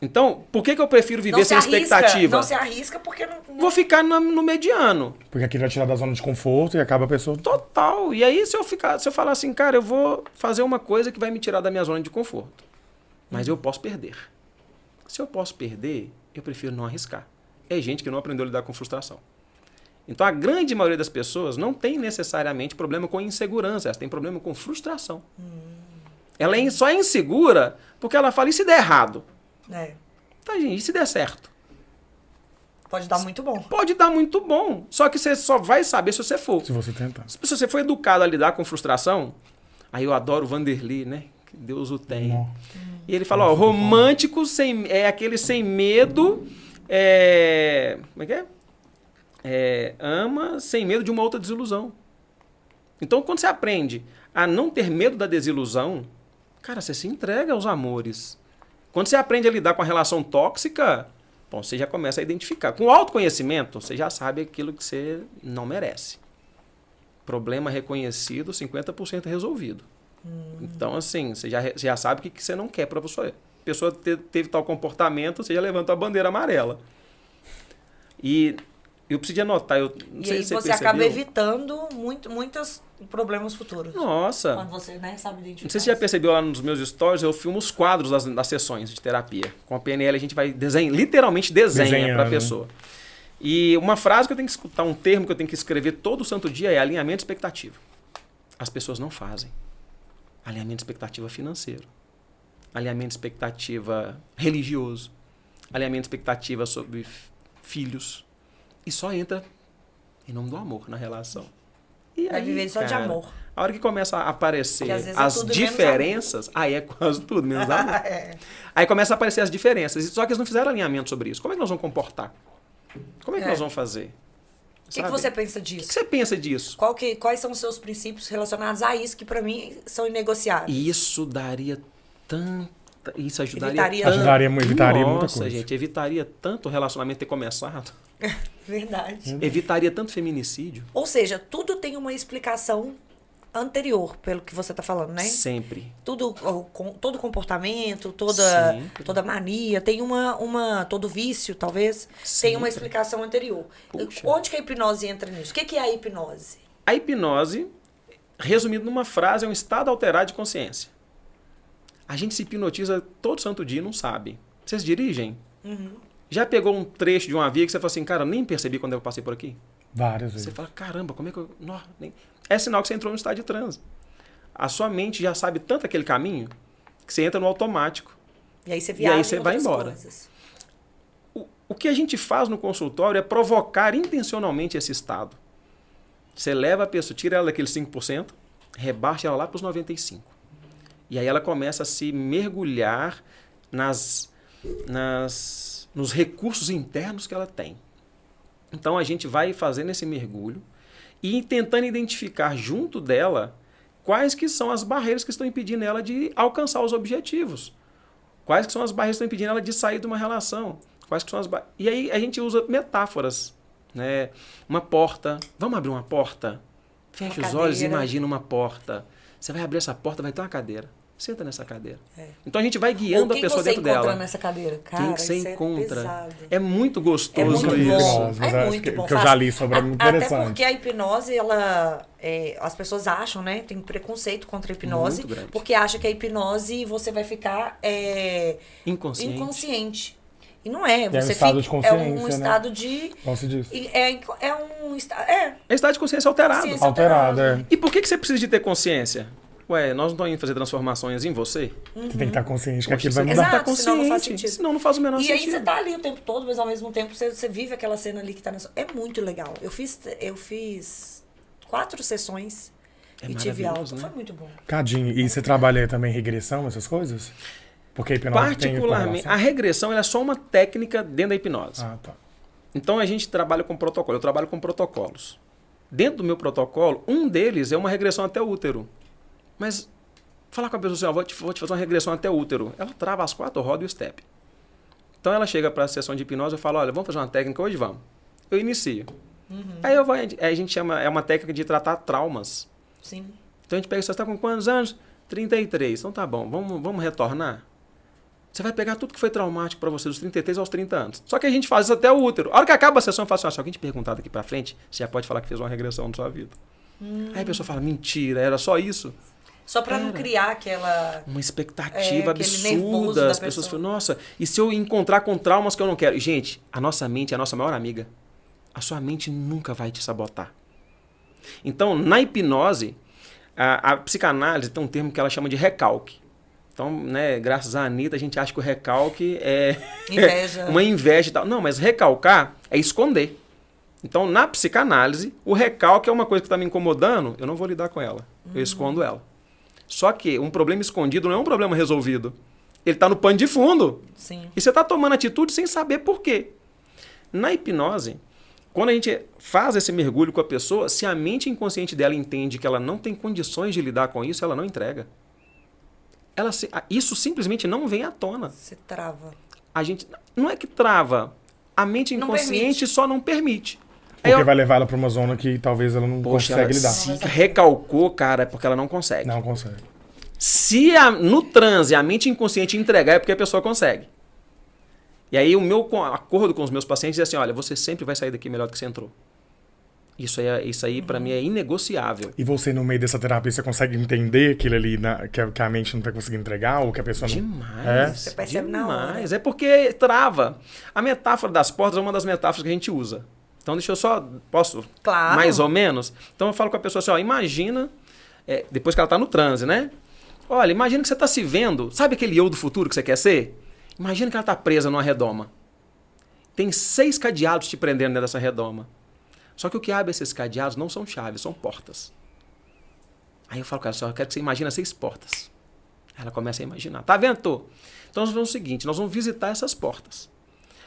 Então, por que eu prefiro viver Não sem se arrisca, expectativa? Não se arrisca porque não... Vou ficar no mediano. Porque aquilo vai tirar da zona de conforto e acaba a pessoa... Total. E aí, se eu falar assim, cara, eu vou fazer uma coisa que vai me tirar da minha zona de conforto. Mas eu posso perder. Se eu posso perder, eu prefiro não arriscar. É gente que não aprendeu a lidar com frustração. Então, a grande maioria das pessoas não tem necessariamente problema com insegurança, elas têm problema com frustração. Ela só é insegura porque ela fala, e se der errado? É. Tá, gente, e se der certo? Pode dar muito bom. Pode dar muito bom, só que você só vai saber se você for. Se você tentar. Se você for educado a lidar com frustração, aí eu adoro o Vanderly, né? Que Deus o tenha. Não. E ele fala, ó, romântico é aquele sem medo, como é que é? Ama sem medo de uma outra desilusão. Então, quando você aprende a não ter medo da desilusão, cara, você se entrega aos amores. Quando você aprende a lidar com a relação tóxica, bom, você já começa a identificar. Com o autoconhecimento, você já sabe aquilo que você não merece. Problema reconhecido, 50% resolvido. Então, assim, você já sabe o que você não quer para você. A pessoa teve tal comportamento, você já levanta a bandeira amarela. E eu preciso anotar, eu não E sei aí se você você acaba percebeu. evitando muitos problemas futuros. Nossa, Quando você, né, sabe identificar. não sei se você já percebeu lá nos meus stories, eu filmo os quadros das sessões de terapia. Com a PNL a gente vai literalmente desenha Desenhando, para a né? pessoa. E uma frase que eu tenho que escutar, um termo que eu tenho que escrever todo santo dia é alinhamento de expectativa. As pessoas não fazem. Alinhamento de expectativa financeiro. Alinhamento de expectativa religioso. Alinhamento de expectativa sobre filhos. E só entra em nome do amor na relação. E Vai aí, viver só de cara, amor. A hora que começa a aparecer Que às vezes é as tudo menos diferenças, aí é quase tudo menos amor. É. Aí começa a aparecer as diferenças. Só que eles não fizeram alinhamento sobre isso. Como é que nós vamos comportar? Como é que nós vamos fazer? O que você pensa O que disso? você pensa disso? Quais são os seus princípios relacionados a isso que pra mim são inegociáveis? Isso daria tanta... Isso ajudaria Evitaria- tanto. Evitaria muita Nossa, coisa. gente, evitaria tanto o relacionamento ter começado. Verdade. Evitaria tanto feminicídio. Ou seja, tudo tem uma explicação anterior, pelo que você tá falando, né? Sempre. Todo comportamento, toda Sempre. mania, tem todo vício, talvez, tem uma Sempre. explicação anterior. Puxa. Onde que a hipnose entra nisso? O que é a hipnose? A hipnose, resumido numa frase, é um estado alterado de consciência. A gente se hipnotiza todo santo dia e não sabe. Vocês dirigem? Já pegou um trecho de uma via que você fala assim, cara, eu nem percebi quando eu passei por aqui? Várias vezes. Você fala, caramba, como é que eu... Não, nem... É sinal que você entrou no estado de transe. A sua mente já sabe tanto aquele caminho que você entra no automático. E aí você E viaja aí você em vai outras embora. coisas. O que a gente faz no consultório é provocar intencionalmente esse estado. Você leva a pessoa, tira ela daqueles 5%, rebaixa ela lá para os 95%. E aí ela começa a se mergulhar nos recursos internos que ela tem. Então a gente vai fazendo esse mergulho e tentando identificar junto dela quais que são as barreiras que estão impedindo ela de alcançar os objetivos. Quais que são as barreiras que estão impedindo ela de sair de uma relação. Quais que são as E aí a gente usa metáforas. Né? Uma porta. Vamos abrir uma porta? Fecha os olhos e imagina uma porta. Você vai abrir essa porta, vai ter uma cadeira. Senta nessa cadeira. Então a gente vai guiando a pessoa dentro dela. Quem você encontra nessa cadeira? Cara, quem que você encontra? pesado. É muito gostoso muito isso. bom. É muito bom. Que eu já li sobre, é muito interessante. Até porque a hipnose, ela, as pessoas acham, né? Tem preconceito contra a hipnose. Muito grande. Porque acham que a hipnose você vai ficar inconsciente. E não é. Você um estado de consciência, é um estado de... Como se diz? É um estado... É estado de consciência alterado. Consciência Alterado, é. E por que você precisa de ter consciência? Ué, nós não estamos indo fazer transformações em você? Você tem que estar consciente que Poxa, aquilo vai você mudar. Exato, tá consciente, senão não faz sentido. senão não faz o menor E sentido. aí você tá ali o tempo todo, mas ao mesmo tempo você vive aquela cena ali que tá nessa... É muito legal. Eu fiz 4 sessões e tive aula. maravilhoso, né? Foi muito bom. Cadinho, e você trabalha também regressão, essas coisas? Porque a hipnose tem Particularmente, a correlação. regressão ela é só uma técnica dentro da hipnose. Ah, tá. Então a gente trabalha com protocolo. Eu trabalho com protocolos. Dentro do meu protocolo, um deles é uma regressão até o útero. Mas falar com a pessoa assim, vou te fazer uma regressão até o útero. Ela trava as 4 rodas e o step. Então ela chega para a sessão de hipnose e fala, olha, vamos fazer uma técnica hoje? Vamos. Eu inicio. Aí a gente chama, é uma técnica de tratar traumas. Sim. Então a gente pega, você está com quantos anos? 33. Então tá bom, vamos retornar? Você vai pegar tudo que foi traumático para você dos 33 aos 30 anos. Só que a gente faz isso até o útero. A hora que acaba a sessão, eu falo assim, se alguém te perguntar daqui para frente, você já pode falar que fez uma regressão na sua vida. Aí a pessoa fala, mentira, era só isso? Só pra não criar aquela... Uma expectativa aquele nervoso absurda. da As pessoas pessoa. falam, nossa, e se eu encontrar com traumas que eu não quero? Gente, a nossa mente é a nossa maior amiga. A sua mente nunca vai te sabotar. Então, na hipnose, a psicanálise tem um termo que ela chama de recalque. Então, né, graças à Anitta, a gente acha que o recalque é Inveja. uma inveja e tal. Não, mas recalcar é esconder. Então, na psicanálise, o recalque é uma coisa que está me incomodando, eu não vou lidar com ela. Eu escondo ela. Só que um problema escondido não é um problema resolvido. Ele está no pano de fundo. Sim. E você está tomando atitude sem saber por quê. Na hipnose, quando a gente faz esse mergulho com a pessoa, se a mente inconsciente dela entende que ela não tem condições de lidar com isso, ela não entrega. Isso simplesmente não vem à tona. Você trava. A gente não é que trava. A mente Não inconsciente permite. só não permite. Porque vai levar ela para uma zona que talvez ela não Poxa, consegue lidar. se recalcou, cara, é porque ela não consegue. Não consegue. Se no transe a mente inconsciente entregar, é porque a pessoa consegue. E aí o meu acordo com os meus pacientes é assim, olha, você sempre vai sair daqui melhor do que você entrou. Isso aí para mim é inegociável. E você, no meio dessa terapia, você consegue entender aquilo ali que a mente não tá conseguindo entregar? Ou que a pessoa não... Demais. Você percebe na hora. Demais. É porque trava. A metáfora das portas é uma das metáforas que a gente usa. Então deixa eu só... Posso? Claro. Mais ou menos? Então eu falo com a pessoa assim, ó, imagina... depois que ela tá no transe, né? Olha, imagina que você tá se vendo... Sabe aquele eu do futuro que você quer ser? Imagina que ela tá presa numa redoma. Tem 6 cadeados te prendendo dentro dessa redoma. Só que o que abre esses cadeados não são chaves, são portas. Aí eu falo, cara, só quero que você imagine 6 portas. Ela começa a imaginar. Tá vendo, Tô? Então nós vamos o seguinte, nós vamos visitar essas portas.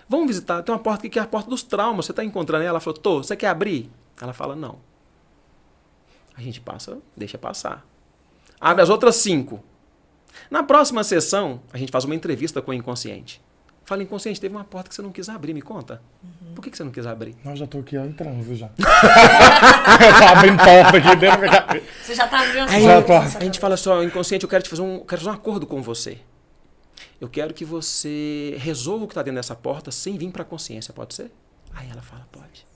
Vamos visitar, tem uma porta aqui que é a porta dos traumas. Você tá encontrando ela? Ela falou, Tô, você quer abrir? Ela fala, não. A gente passa, deixa passar. Abre as outras 5. Na próxima sessão, a gente faz uma entrevista com o inconsciente. Fala, inconsciente, teve uma porta que você não quis abrir, me conta. Por que você não quis abrir? Não, já tô aqui ó, em transe já. Eu tô abrindo porta aqui dentro da cabeça. Você já tá abrindo Aí, Já tô. a gente fala assim, ó, inconsciente, eu quero fazer um acordo com você. Eu quero que você resolva o que está dentro dessa porta sem vir para a consciência, pode ser? Aí ela fala, pode.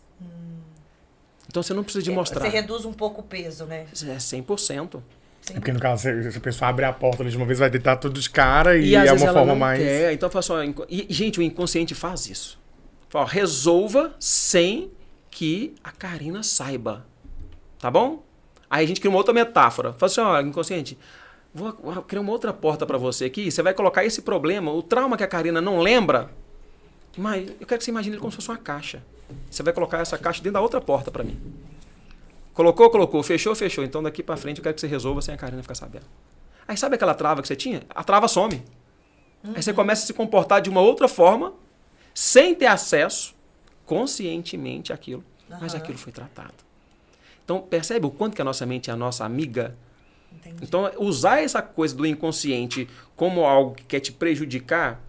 Então você não precisa de mostrar. Você reduz um pouco o peso, né? É 100%. É porque no caso, se a pessoa abre a porta ali de uma vez, vai deitar tudo de cara e às é vezes uma ela forma não mais... quer. Então fala assim, ó, gente, o inconsciente faz isso. Fala, ó, resolva sem que a Karina saiba. Tá bom? Aí a gente cria uma outra metáfora. Fala assim, ó, inconsciente, vou criar uma outra porta para você aqui. Você vai colocar esse problema, o trauma que a Karina não lembra. Mas eu quero que você imagine ele como se fosse uma caixa. Você vai colocar essa caixa dentro da outra porta para mim. Colocou, fechou. Então daqui para frente eu quero que você resolva sem a Karina ficar sabendo. Aí sabe aquela trava que você tinha? A trava some. Aí você começa a se comportar de uma outra forma, sem ter acesso conscientemente àquilo. Mas aquilo foi tratado. Então percebe o quanto que a nossa mente é a nossa amiga? Entendi. Então usar essa coisa do inconsciente como algo que quer te prejudicar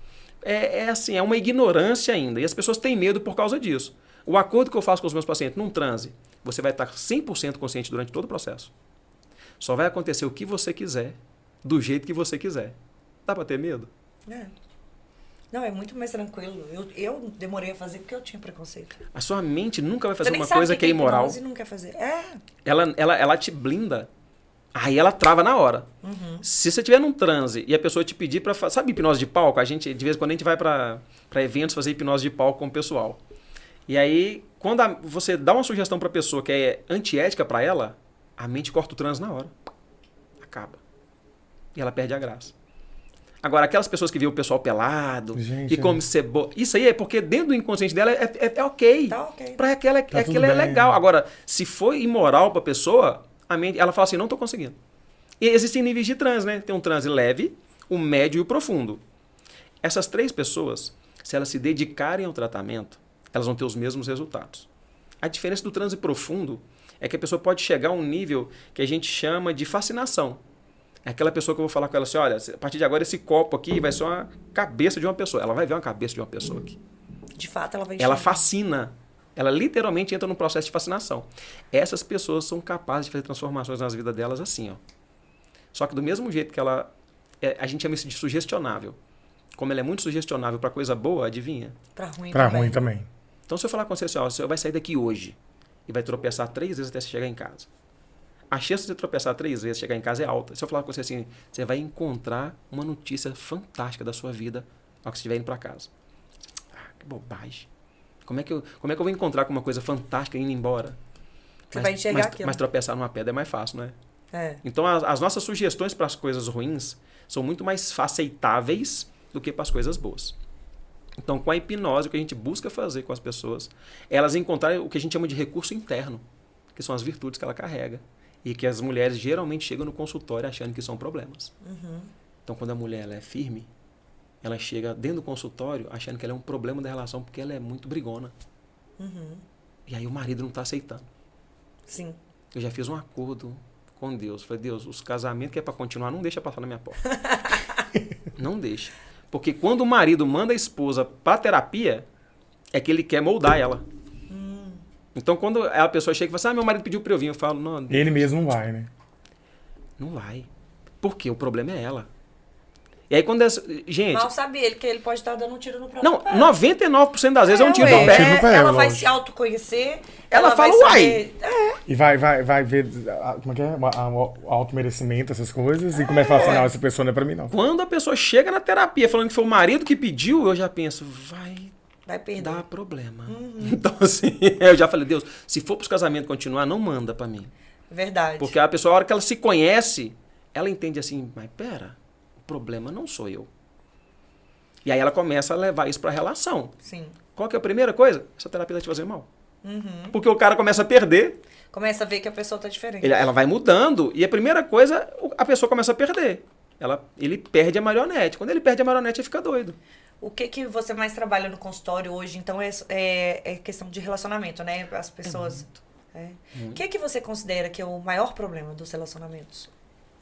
assim, é uma ignorância ainda. E as pessoas têm medo por causa disso. O acordo que eu faço com os meus pacientes num transe, você vai estar 100% consciente durante todo o processo. Só vai acontecer o que você quiser, do jeito que você quiser. Dá pra ter medo? Não, é muito mais tranquilo. Eu demorei a fazer porque eu tinha preconceito. A sua mente nunca vai fazer Você nem uma sabe coisa que é imoral. hipnose não quer fazer. Ela te blinda. Aí ela trava na hora. Se você estiver num transe e a pessoa te pedir pra... Sabe hipnose de palco? A gente, de vez em quando, a gente vai pra eventos fazer hipnose de palco com o pessoal. E aí, quando você dá uma sugestão pra pessoa que é antiética pra ela, a mente corta o transe na hora. Acaba. E ela perde a graça. Agora, aquelas pessoas que vê o pessoal pelado, que come cebola... Isso aí é porque dentro do inconsciente dela é ok. Tá ok. Pra aquela é legal. Agora, se for imoral pra pessoa, a mente, ela fala assim, não tô conseguindo. E existem níveis de transe, né? Tem um transe leve, o médio e o profundo. Essas 3 pessoas, se elas se dedicarem ao tratamento, elas vão ter os mesmos resultados. A diferença do transe profundo é que a pessoa pode chegar a um nível que a gente chama de fascinação. É aquela pessoa que eu vou falar com ela assim, olha, a partir de agora esse copo aqui vai ser uma cabeça de uma pessoa. Ela vai ver uma cabeça de uma pessoa aqui. De fato, ela vai Ela enxergar. fascina. Ela literalmente entra num processo de fascinação. Essas pessoas são capazes de fazer transformações nas vidas delas assim, ó. Só que do mesmo jeito que ela... a gente chama isso de sugestionável. Como ela é muito sugestionável para coisa boa, adivinha? Pra ruim também. Então se eu falar com você assim, ó, você vai sair daqui hoje e vai tropeçar 3 vezes até você chegar em casa. A chance de você tropeçar 3 vezes e chegar em casa é alta. Se eu falar com você assim, você vai encontrar uma notícia fantástica da sua vida ao que você estiver indo para casa. Que bobagem. Como é que eu vou encontrar com uma coisa fantástica indo embora? Você vai enxergar aquilo. Mas tropeçar numa pedra é mais fácil, não é? Então, Então, as nossas sugestões para as coisas ruins são muito mais aceitáveis do que para as coisas boas. Então, com a hipnose, o que a gente busca fazer com as pessoas é elas encontrarem o que a gente chama de recurso interno, que são as virtudes que ela carrega. E que as mulheres geralmente chegam no consultório achando que são problemas. Então, quando a mulher ela é firme, ela chega dentro do consultório achando que ela é um problema da relação porque ela é muito brigona. E aí o marido não está aceitando. Sim. Eu já fiz um acordo com Deus. Falei, Deus, os casamentos que é para continuar, não deixa passar na minha porta. Não deixa. Porque quando o marido manda a esposa para terapia, é que ele quer moldar ela. Então, quando a pessoa chega e fala assim, meu marido pediu para eu vir, eu falo, não... Ele mesmo não vai, né? Não vai. Porque o problema é ela. E aí, quando essa... Gente... Mal sabe ele que ele pode estar dando um tiro no próprio Não, pé. 99% das vezes é um tiro ué. no pé. tiro no pé, Ela vai lógico. se autoconhecer. Ela vai fala, saber... E vai ver, como é que é? O auto-merecimento, essas coisas. E começa a falar assim, não, essa pessoa não é pra mim, não. Quando a pessoa chega na terapia falando que foi o marido que pediu, eu já penso, vai perder. dar problema. Então, assim, eu já falei, Deus, se for pros casamentos continuar, não manda pra mim. Verdade. Porque a pessoa, a hora que ela se conhece, ela entende assim, mas pera, o problema não sou eu. E aí ela começa a levar isso pra relação. Sim. Qual que é a primeira coisa? Essa terapia vai te fazer mal. Porque o cara começa a perder, Começa a ver que a pessoa tá diferente. ela vai mudando, e a primeira coisa, a pessoa começa a perder. Ele perde a marionete. Quando ele perde a marionete, ele fica doido. O que você mais trabalha no consultório hoje, então, é questão de relacionamento, né? As pessoas... O que você considera que é o maior problema dos relacionamentos?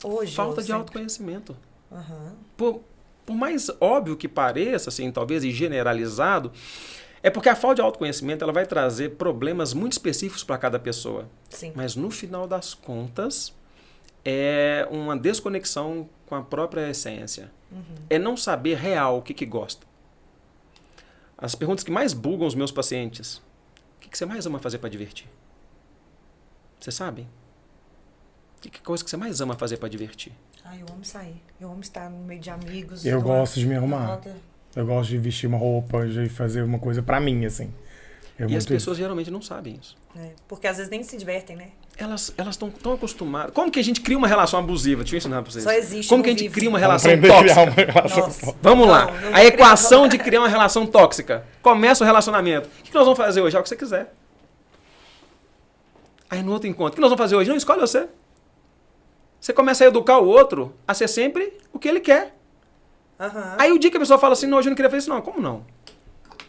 Hoje? Falta ou de sempre? autoconhecimento. Aham. Por mais óbvio que pareça, assim, talvez, e generalizado, é porque a falta de autoconhecimento ela vai trazer problemas muito específicos para cada pessoa. Sim. Mas, no final das contas, é uma desconexão com a própria essência. É não saber real o que gosta. As perguntas que mais bugam os meus pacientes. O que você mais ama fazer para divertir? Você sabe? Que coisa que você mais ama fazer para divertir? Eu amo sair. Eu amo estar no meio de amigos. Eu gosto de me arrumar. roda. Eu gosto de vestir uma roupa, de fazer uma coisa pra mim, assim. É E as muito pessoas geralmente não sabem isso. Porque às vezes nem se divertem, né? Elas estão tão acostumadas. Como que a gente cria uma relação abusiva? Deixa eu ensinar pra vocês. Só existe Como no que a gente vivo. cria uma Vamos relação aprender a criar tóxica? uma relação Nossa. tóxica. Vamos lá. Não, não vou A equação de criar uma relação tóxica. Começa o relacionamento. O que nós vamos fazer hoje? É o que você quiser. Aí no outro encontro, o que nós vamos fazer hoje? Não, escolhe você. Você começa a educar o outro a ser sempre o que ele quer. Aham. Aí o dia que a pessoa fala assim, não, hoje eu não queria fazer isso, não. Como não?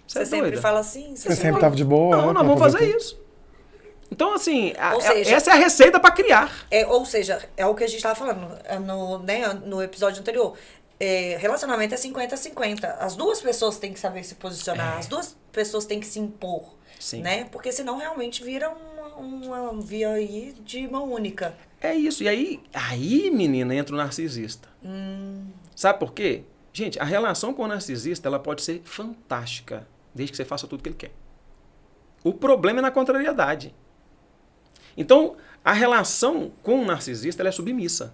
Você é sempre doida. fala assim? Você sempre tava de boa. Não, né, nós pra vamos fazer tudo. isso. Então, assim, Ou seja- essa é a receita para criar. Ou seja, é o que a gente estava falando no episódio anterior. Relacionamento é 50-50. As duas pessoas têm que saber se posicionar, as duas pessoas têm que se impor. Sim. Né? Porque senão realmente vira uma via aí de mão única. É isso. E aí, menina, entra o narcisista. Sabe por quê? Gente, a relação com o narcisista, ela pode ser fantástica, desde que você faça tudo que ele quer. O problema é na contrariedade. Então, a relação com o narcisista, ela é submissa.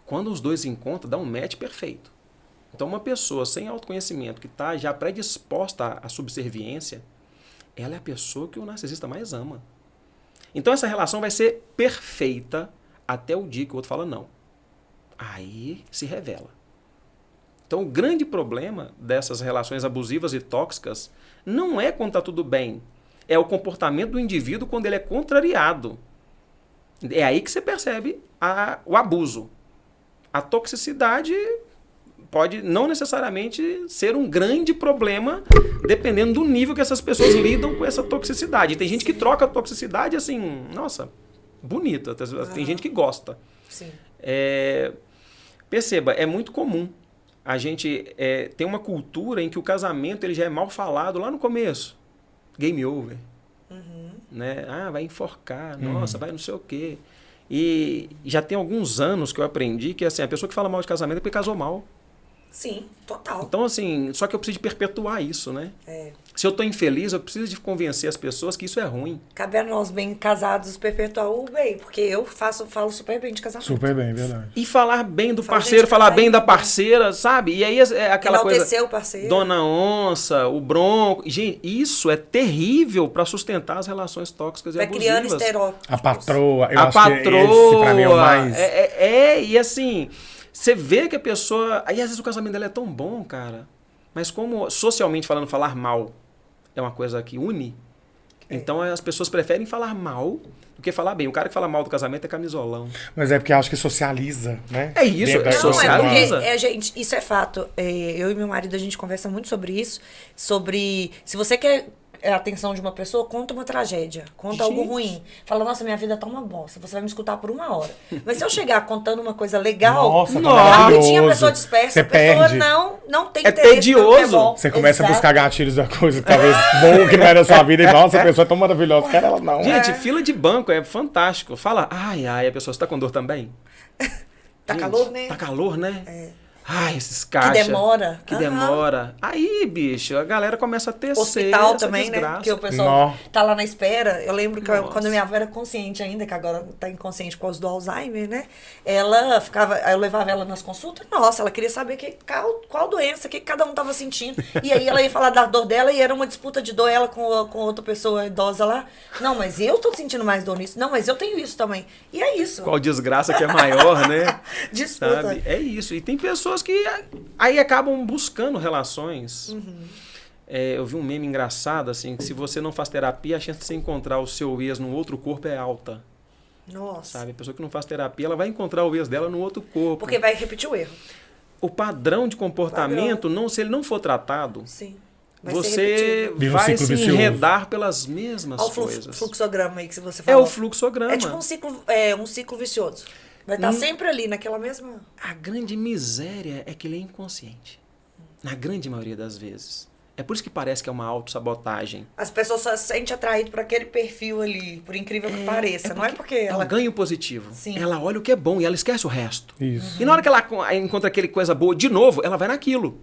Quando os dois se encontram, dá um match perfeito. Então, uma pessoa sem autoconhecimento, que está já predisposta à subserviência, ela é a pessoa que o narcisista mais ama. Então, essa relação vai ser perfeita até o dia que o outro fala não. Aí se revela. Então, o grande problema dessas relações abusivas e tóxicas não é quando está tudo bem. É o comportamento do indivíduo quando ele é contrariado. É aí que você percebe o abuso. A toxicidade pode não necessariamente ser um grande problema, dependendo do nível que essas pessoas lidam com essa toxicidade. E tem gente que troca a toxicidade assim, nossa, bonita. Tem gente que gosta. Sim. Perceba, é muito comum. A gente tem uma cultura em que o casamento ele já é mal falado lá no começo. Game over. Né? Ah, vai enforcar. Nossa, vai não sei o quê. E já tem alguns anos que eu aprendi que assim, a pessoa que fala mal de casamento é porque casou mal. Sim, total. Então, assim, só que eu preciso de perpetuar isso, né? Se eu estou infeliz, eu preciso de convencer as pessoas que isso é ruim. Cabe a nós, bem casados, perpetuar o bem. Porque eu falo super bem de casamento. Super bem, verdade. E falar bem do Fala, parceiro, gente, falar casar bem da ainda. parceira, sabe? E aí é aquela Enaltecer coisa... o parceiro. Dona Onça, o Bronco... Gente, isso é terrível para sustentar as relações tóxicas e Vai abusivas. criando estereótipos. A patroa, eu A acho que esse pra mim é o mais... E assim, você vê que a pessoa... Aí às vezes o casamento dela é tão bom, cara. Mas como socialmente falando, falar mal é uma coisa que une, então as pessoas preferem falar mal do que falar bem. O cara que fala mal do casamento é camisolão. Mas é porque eu acho que socializa, né? É isso, Dentro da- Não, socializa. porque, gente, isso é fato. Eu e meu marido, a gente conversa muito sobre isso. Sobre, se você quer a atenção de uma pessoa, conta uma tragédia. Conta algo Gente. ruim. Fala, nossa, minha vida tá uma bosta. Você vai me escutar por 1 hora. Mas se eu chegar contando uma coisa legal, Nossa, tá rapidinho a maravilhoso. pessoa dispersa. Você A pessoa perde. não tem É interesse pelo que é tedioso. bom. Você começa a Exato. buscar gatilhos da coisa, talvez bom que não era da sua vida, e nossa, a pessoa é tão maravilhosa, cara, ela não. Gente, fila de banco é fantástico. Fala, ai, a pessoa, você tá com dor também? Tá Gente, calor, né? Tá calor, né? Ai, esses Que caixas. demora. Que Aham. demora. Aí, bicho, a galera começa a tecer Hospital essa também, né? desgraça. Porque o pessoal Nó. tá lá na espera. Eu lembro que Nossa. quando minha avó era consciente ainda, que agora tá inconsciente por causa do Alzheimer, né? Ela ficava. Aí eu levava ela nas consultas. Nossa, ela queria saber qual doença, que cada um tava sentindo. E aí ela ia falar da dor dela e era uma disputa de dor ela com outra pessoa idosa lá. Não, mas eu tô sentindo mais dor nisso. Não, mas eu tenho isso também. E é isso. Qual desgraça que é maior, né? Disputa. Sabe? É isso. E tem pessoas que aí acabam buscando relações. Eu vi um meme engraçado, assim, que se você não faz terapia, a chance de você encontrar o seu ex num outro corpo é alta. Nossa. Sabe? A pessoa que não faz terapia, ela vai encontrar o ex dela no outro corpo. Porque vai repetir o erro. O padrão de comportamento, se ele não for tratado, Sim. Vai ser você repetido. Vira um vai ciclo se vicioso. enredar pelas mesmas Olha o coisas. fluxograma aí que você É falou. o fluxograma. É tipo um ciclo vicioso. Vai estar sempre ali, naquela mesma... A grande miséria é que ele é inconsciente. Na grande maioria das vezes. É por isso que parece que é uma autossabotagem. As pessoas só se sentem atraídas para aquele perfil ali, por incrível que pareça. Não é porque É ela... um ganho positivo. Sim. Ela olha o que é bom e ela esquece o resto. Isso. E na hora que ela encontra aquele coisa boa de novo, ela vai naquilo.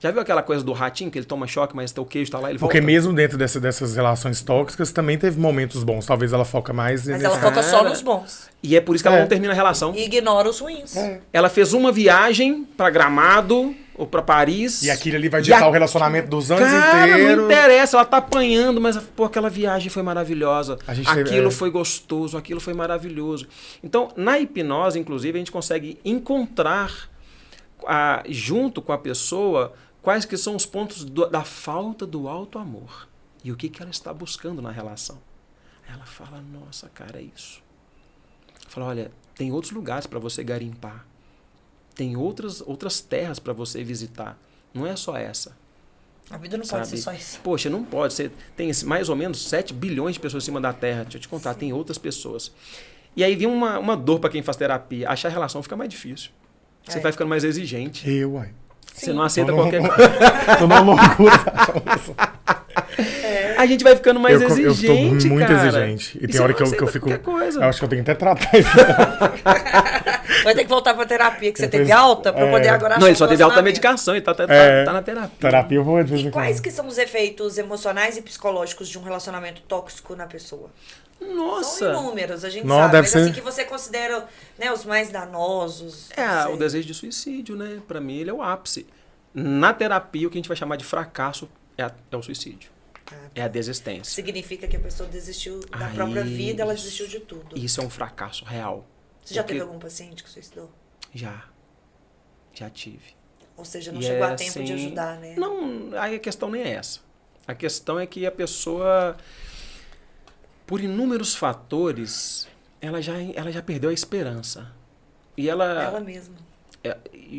Já viu aquela coisa do ratinho que ele toma choque, mas o queijo tá lá, ele volta? Porque mesmo dentro dessas relações tóxicas, também teve momentos bons. Talvez ela foca mais Mas nesse... ela foca só nos bons. E é por isso que ela não termina a relação. E ignora os ruins. Ela fez uma viagem pra Gramado, ou pra Paris. E aquilo ali vai ditar o relacionamento dos anos Cara, inteiros. não interessa, ela tá apanhando, mas pô, aquela viagem foi maravilhosa. A gente Aquilo foi gostoso, aquilo foi maravilhoso. Então, na hipnose, inclusive, a gente consegue encontrar junto com a pessoa quais que são os pontos da falta do auto-amor. E o que ela está buscando na relação. Aí ela fala, nossa, cara, é isso. Fala, olha, tem outros lugares para você garimpar. Tem outras terras para você visitar. Não é só essa. A vida não pode ser só isso. Poxa, não pode. Você tem mais ou menos 7 bilhões de pessoas em cima da Terra. Deixa eu te contar, tem outras pessoas. E aí vem uma dor para quem faz terapia. Achar a relação fica mais difícil. Você vai ficando mais exigente. Uai. Você não aceita qualquer coisa. Tô numa loucura. A gente vai ficando mais exigente, eu tô muito cara. exigente. E tem hora que eu fico... Coisa. Eu acho que eu tenho que até tratar isso. Vai ter que voltar pra terapia, que você teve alta, pra poder agora achar Não, ele só teve alta relacionamento. medicação, ele tá na terapia. Terapia eu vou... E quais que são os efeitos emocionais e psicológicos de um relacionamento tóxico na pessoa? Nossa! São inúmeros, a gente Não, sabe. deve Mas ser... assim que você considera, né, os mais danosos. não sei. O desejo de suicídio, né? Pra mim, ele é o ápice. Na terapia, o que a gente vai chamar de fracasso é o suicídio. É a desistência. Significa que a pessoa desistiu da própria vida, ela desistiu de tudo. Isso é um fracasso real. Você já teve algum paciente que suicidou? Já tive. Ou seja, não chegou a tempo de ajudar, né? Não, aí a questão nem é essa. A questão é que a pessoa, por inúmeros fatores, ela já perdeu a esperança. E ela mesma.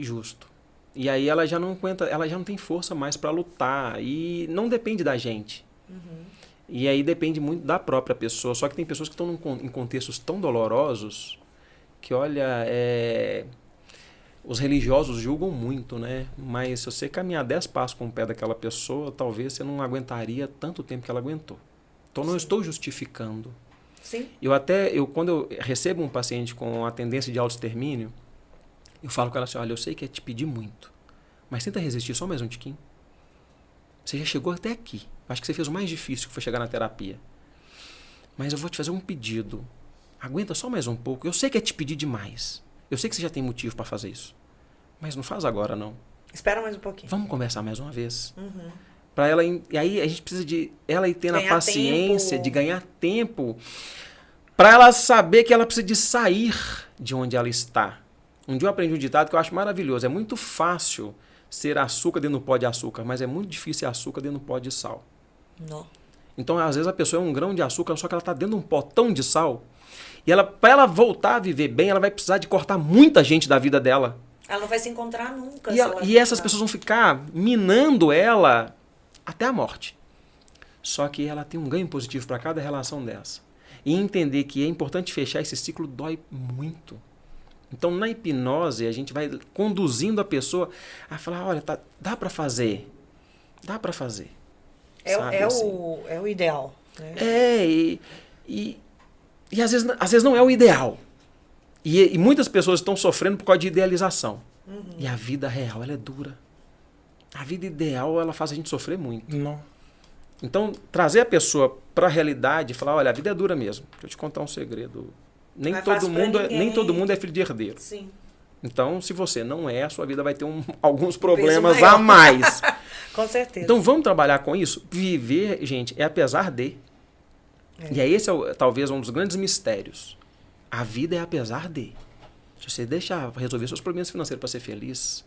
Justo. E aí ela já não aguenta, ela já não tem força mais para lutar. E não depende da gente. E aí depende muito da própria pessoa. Só que tem pessoas que estão em contextos tão dolorosos que, olha, os religiosos julgam muito, né? Mas se você caminhar 10 passos com o pé daquela pessoa, talvez você não aguentaria tanto tempo que ela aguentou. Então não estou justificando. Sim. Quando eu recebo um paciente com a tendência de autoextermínio, eu falo com ela assim, olha, eu sei que é te pedir muito, mas tenta resistir só mais um tiquinho. Você já chegou até aqui. Acho que você fez o mais difícil, que foi chegar na terapia. Mas eu vou te fazer um pedido. Aguenta só mais um pouco. Eu sei que é te pedir demais. Eu sei que você já tem motivo para fazer isso. Mas não faz agora, não. Espera mais um pouquinho. Vamos conversar mais uma vez. Para ela, e aí a gente precisa de ela ir tendo a paciência de ganhar tempo para ela saber que ela precisa de sair de onde ela está. Um dia eu aprendi um ditado que eu acho maravilhoso. É muito fácil ser açúcar dentro do pó de açúcar, mas é muito difícil ser açúcar dentro do pó de sal. Não. Então, às vezes, a pessoa é um grão de açúcar, só que ela está dentro de um potão de sal. E para ela voltar a viver bem, ela vai precisar de cortar muita gente da vida dela. Ela não vai se encontrar nunca. E essas pessoas vão ficar minando ela até a morte. Só que ela tem um ganho positivo para cada relação dessa. E entender que é importante fechar esse ciclo dói muito. Então, na hipnose, a gente vai conduzindo a pessoa a falar, olha, dá para fazer. Dá para fazer. É assim. o ideal. Né? E às vezes não é o ideal. E muitas pessoas estão sofrendo por causa de idealização. E a vida real, ela é dura. A vida ideal, ela faz a gente sofrer muito. Não. Então, trazer a pessoa para a realidade e falar, olha, a vida é dura mesmo. Deixa eu te contar um segredo. Nem todo mundo é filho de herdeiro. Sim. Então, se você não é, a sua vida vai ter alguns problemas a mais. Com certeza. Então, vamos trabalhar com isso? Viver, gente, é apesar de. E aí esse é talvez um dos grandes mistérios. A vida é apesar de. Se você deixar para resolver seus problemas financeiros para ser feliz,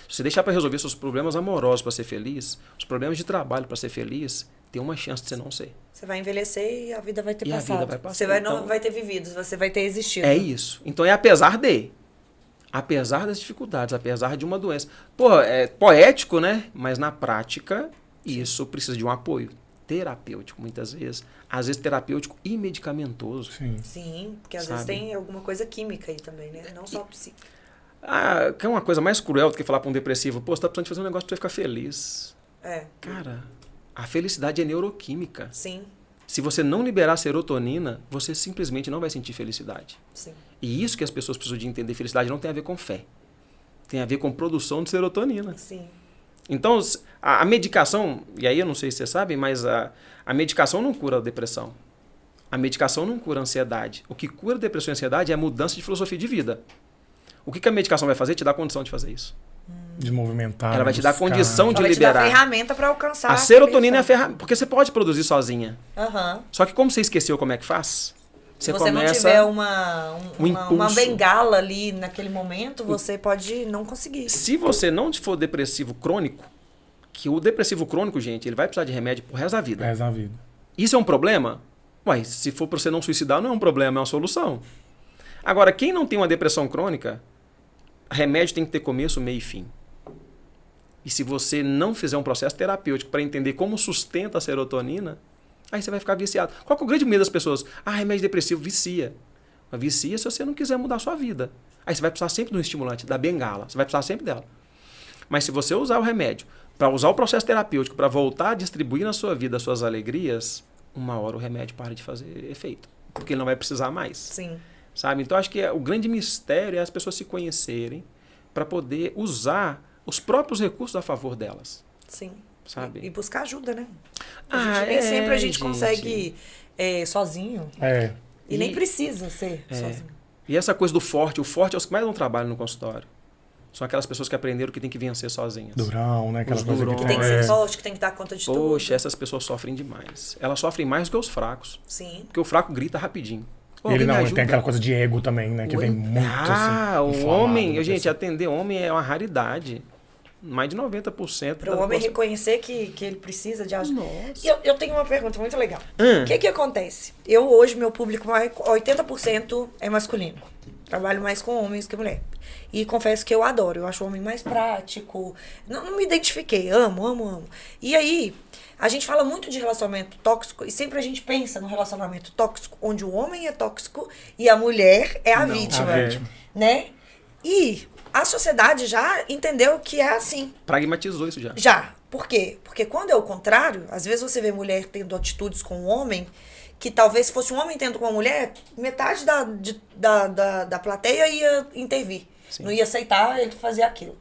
se você deixar para resolver seus problemas amorosos para ser feliz, os problemas de trabalho para ser feliz, tem uma chance de você não ser. Você vai envelhecer e a vida vai ter E a passado. vida vai passar, Você não então- vai ter vivido, você vai ter existido. É isso. Então é apesar de. Apesar das dificuldades, apesar de uma doença. Pô, é poético, né? Mas na prática, isso precisa de um apoio terapêutico, muitas vezes. Às vezes terapêutico e medicamentoso. Sim. Sim, porque às Sabe? vezes tem alguma coisa química aí também, né? Não só psíquica. Que é uma coisa mais cruel do que falar para um depressivo, pô, você tá precisando de fazer um negócio para você ficar feliz. É, Cara, a felicidade é neuroquímica. sim, Se você não liberar serotonina, você simplesmente não vai sentir felicidade. sim. E isso que as pessoas precisam de entender. Felicidade não tem a ver com fé. Tem a ver com produção de serotonina. Sim. Então, a medicação, e aí eu não sei se vocês sabem, mas a medicação não cura a depressão. A medicação não cura a ansiedade. O que cura a depressão e a ansiedade é a mudança de filosofia de vida. O que a medicação vai fazer? Te dá condição de fazer isso. De movimentar. Ela vai te dar buscar. condição de Ela vai te dar liberar. ferramenta pra alcançar. A serotonina é a ferramenta, porque você pode produzir sozinha. Aham. Só que como você esqueceu como é que faz, Se você você não começa... tiver um uma impulso. bengala ali naquele momento, você pode não conseguir. Se você não for depressivo crônico, que o depressivo crônico, gente, ele vai precisar de remédio pro resto da vida. É, na vida. Isso é um problema? Ué, se for pra você não suicidar, não é um problema, é uma solução. Agora, quem não tem uma depressão crônica, remédio tem que ter começo, meio e fim. E se você não fizer um processo terapêutico para entender como sustenta a serotonina, aí você vai ficar viciado. Qual que é o grande medo das pessoas? Ah, remédio depressivo vicia. Mas vicia se você não quiser mudar a sua vida. Aí você vai precisar sempre de um estimulante, da bengala. Você vai precisar sempre dela. Mas se você usar o remédio para usar o processo terapêutico para voltar a distribuir na sua vida as suas alegrias, uma hora o remédio para de fazer efeito. Porque ele não vai precisar mais. Sim. Sabe? Então, acho que o grande mistério é as pessoas se conhecerem para poder usar os próprios recursos a favor delas. Sim. Sabe? E buscar ajuda, né? Nem Ah, sempre a gente gente. consegue sozinho. É. E nem precisa ser sozinho. E essa coisa do forte, o forte é os que mais dão trabalho no consultório. São aquelas pessoas que aprenderam que tem que vencer sozinhas. Durão, né? Aquela Os coisa durões. que Que tem que ser forte, que tem que dar conta de tudo. Poxa, essas pessoas sofrem demais. Elas sofrem mais do que os fracos. Sim. Porque o fraco grita rapidinho. Ô, Ele alguém me não, ele ajuda? tem aquela coisa de ego também, né? Que Oi? vem muito assim. O inflamado homem, da gente, pessoa. atender homem é uma raridade. Mais de 90%. Para o homem reconhecer que ele precisa de ajuda. Nossa. E eu tenho uma pergunta muito legal. Hum. O que acontece? Eu hoje, meu público, 80% é masculino. Trabalho mais com homens que mulher. E confesso que eu adoro. Eu acho o homem mais prático. Não me identifiquei. Amo. E aí, a gente fala muito de relacionamento tóxico e sempre a gente pensa no relacionamento tóxico onde o homem é tóxico e a mulher é a Não, vítima. a vítima. Né? E a sociedade já entendeu que é assim. Pragmatizou isso já. Já. Por quê? Porque quando é o contrário, às vezes você vê mulher tendo atitudes com o homem que talvez se fosse um homem tendo com uma mulher, metade da plateia ia intervir. Sim. Não ia aceitar ele fazer aquilo.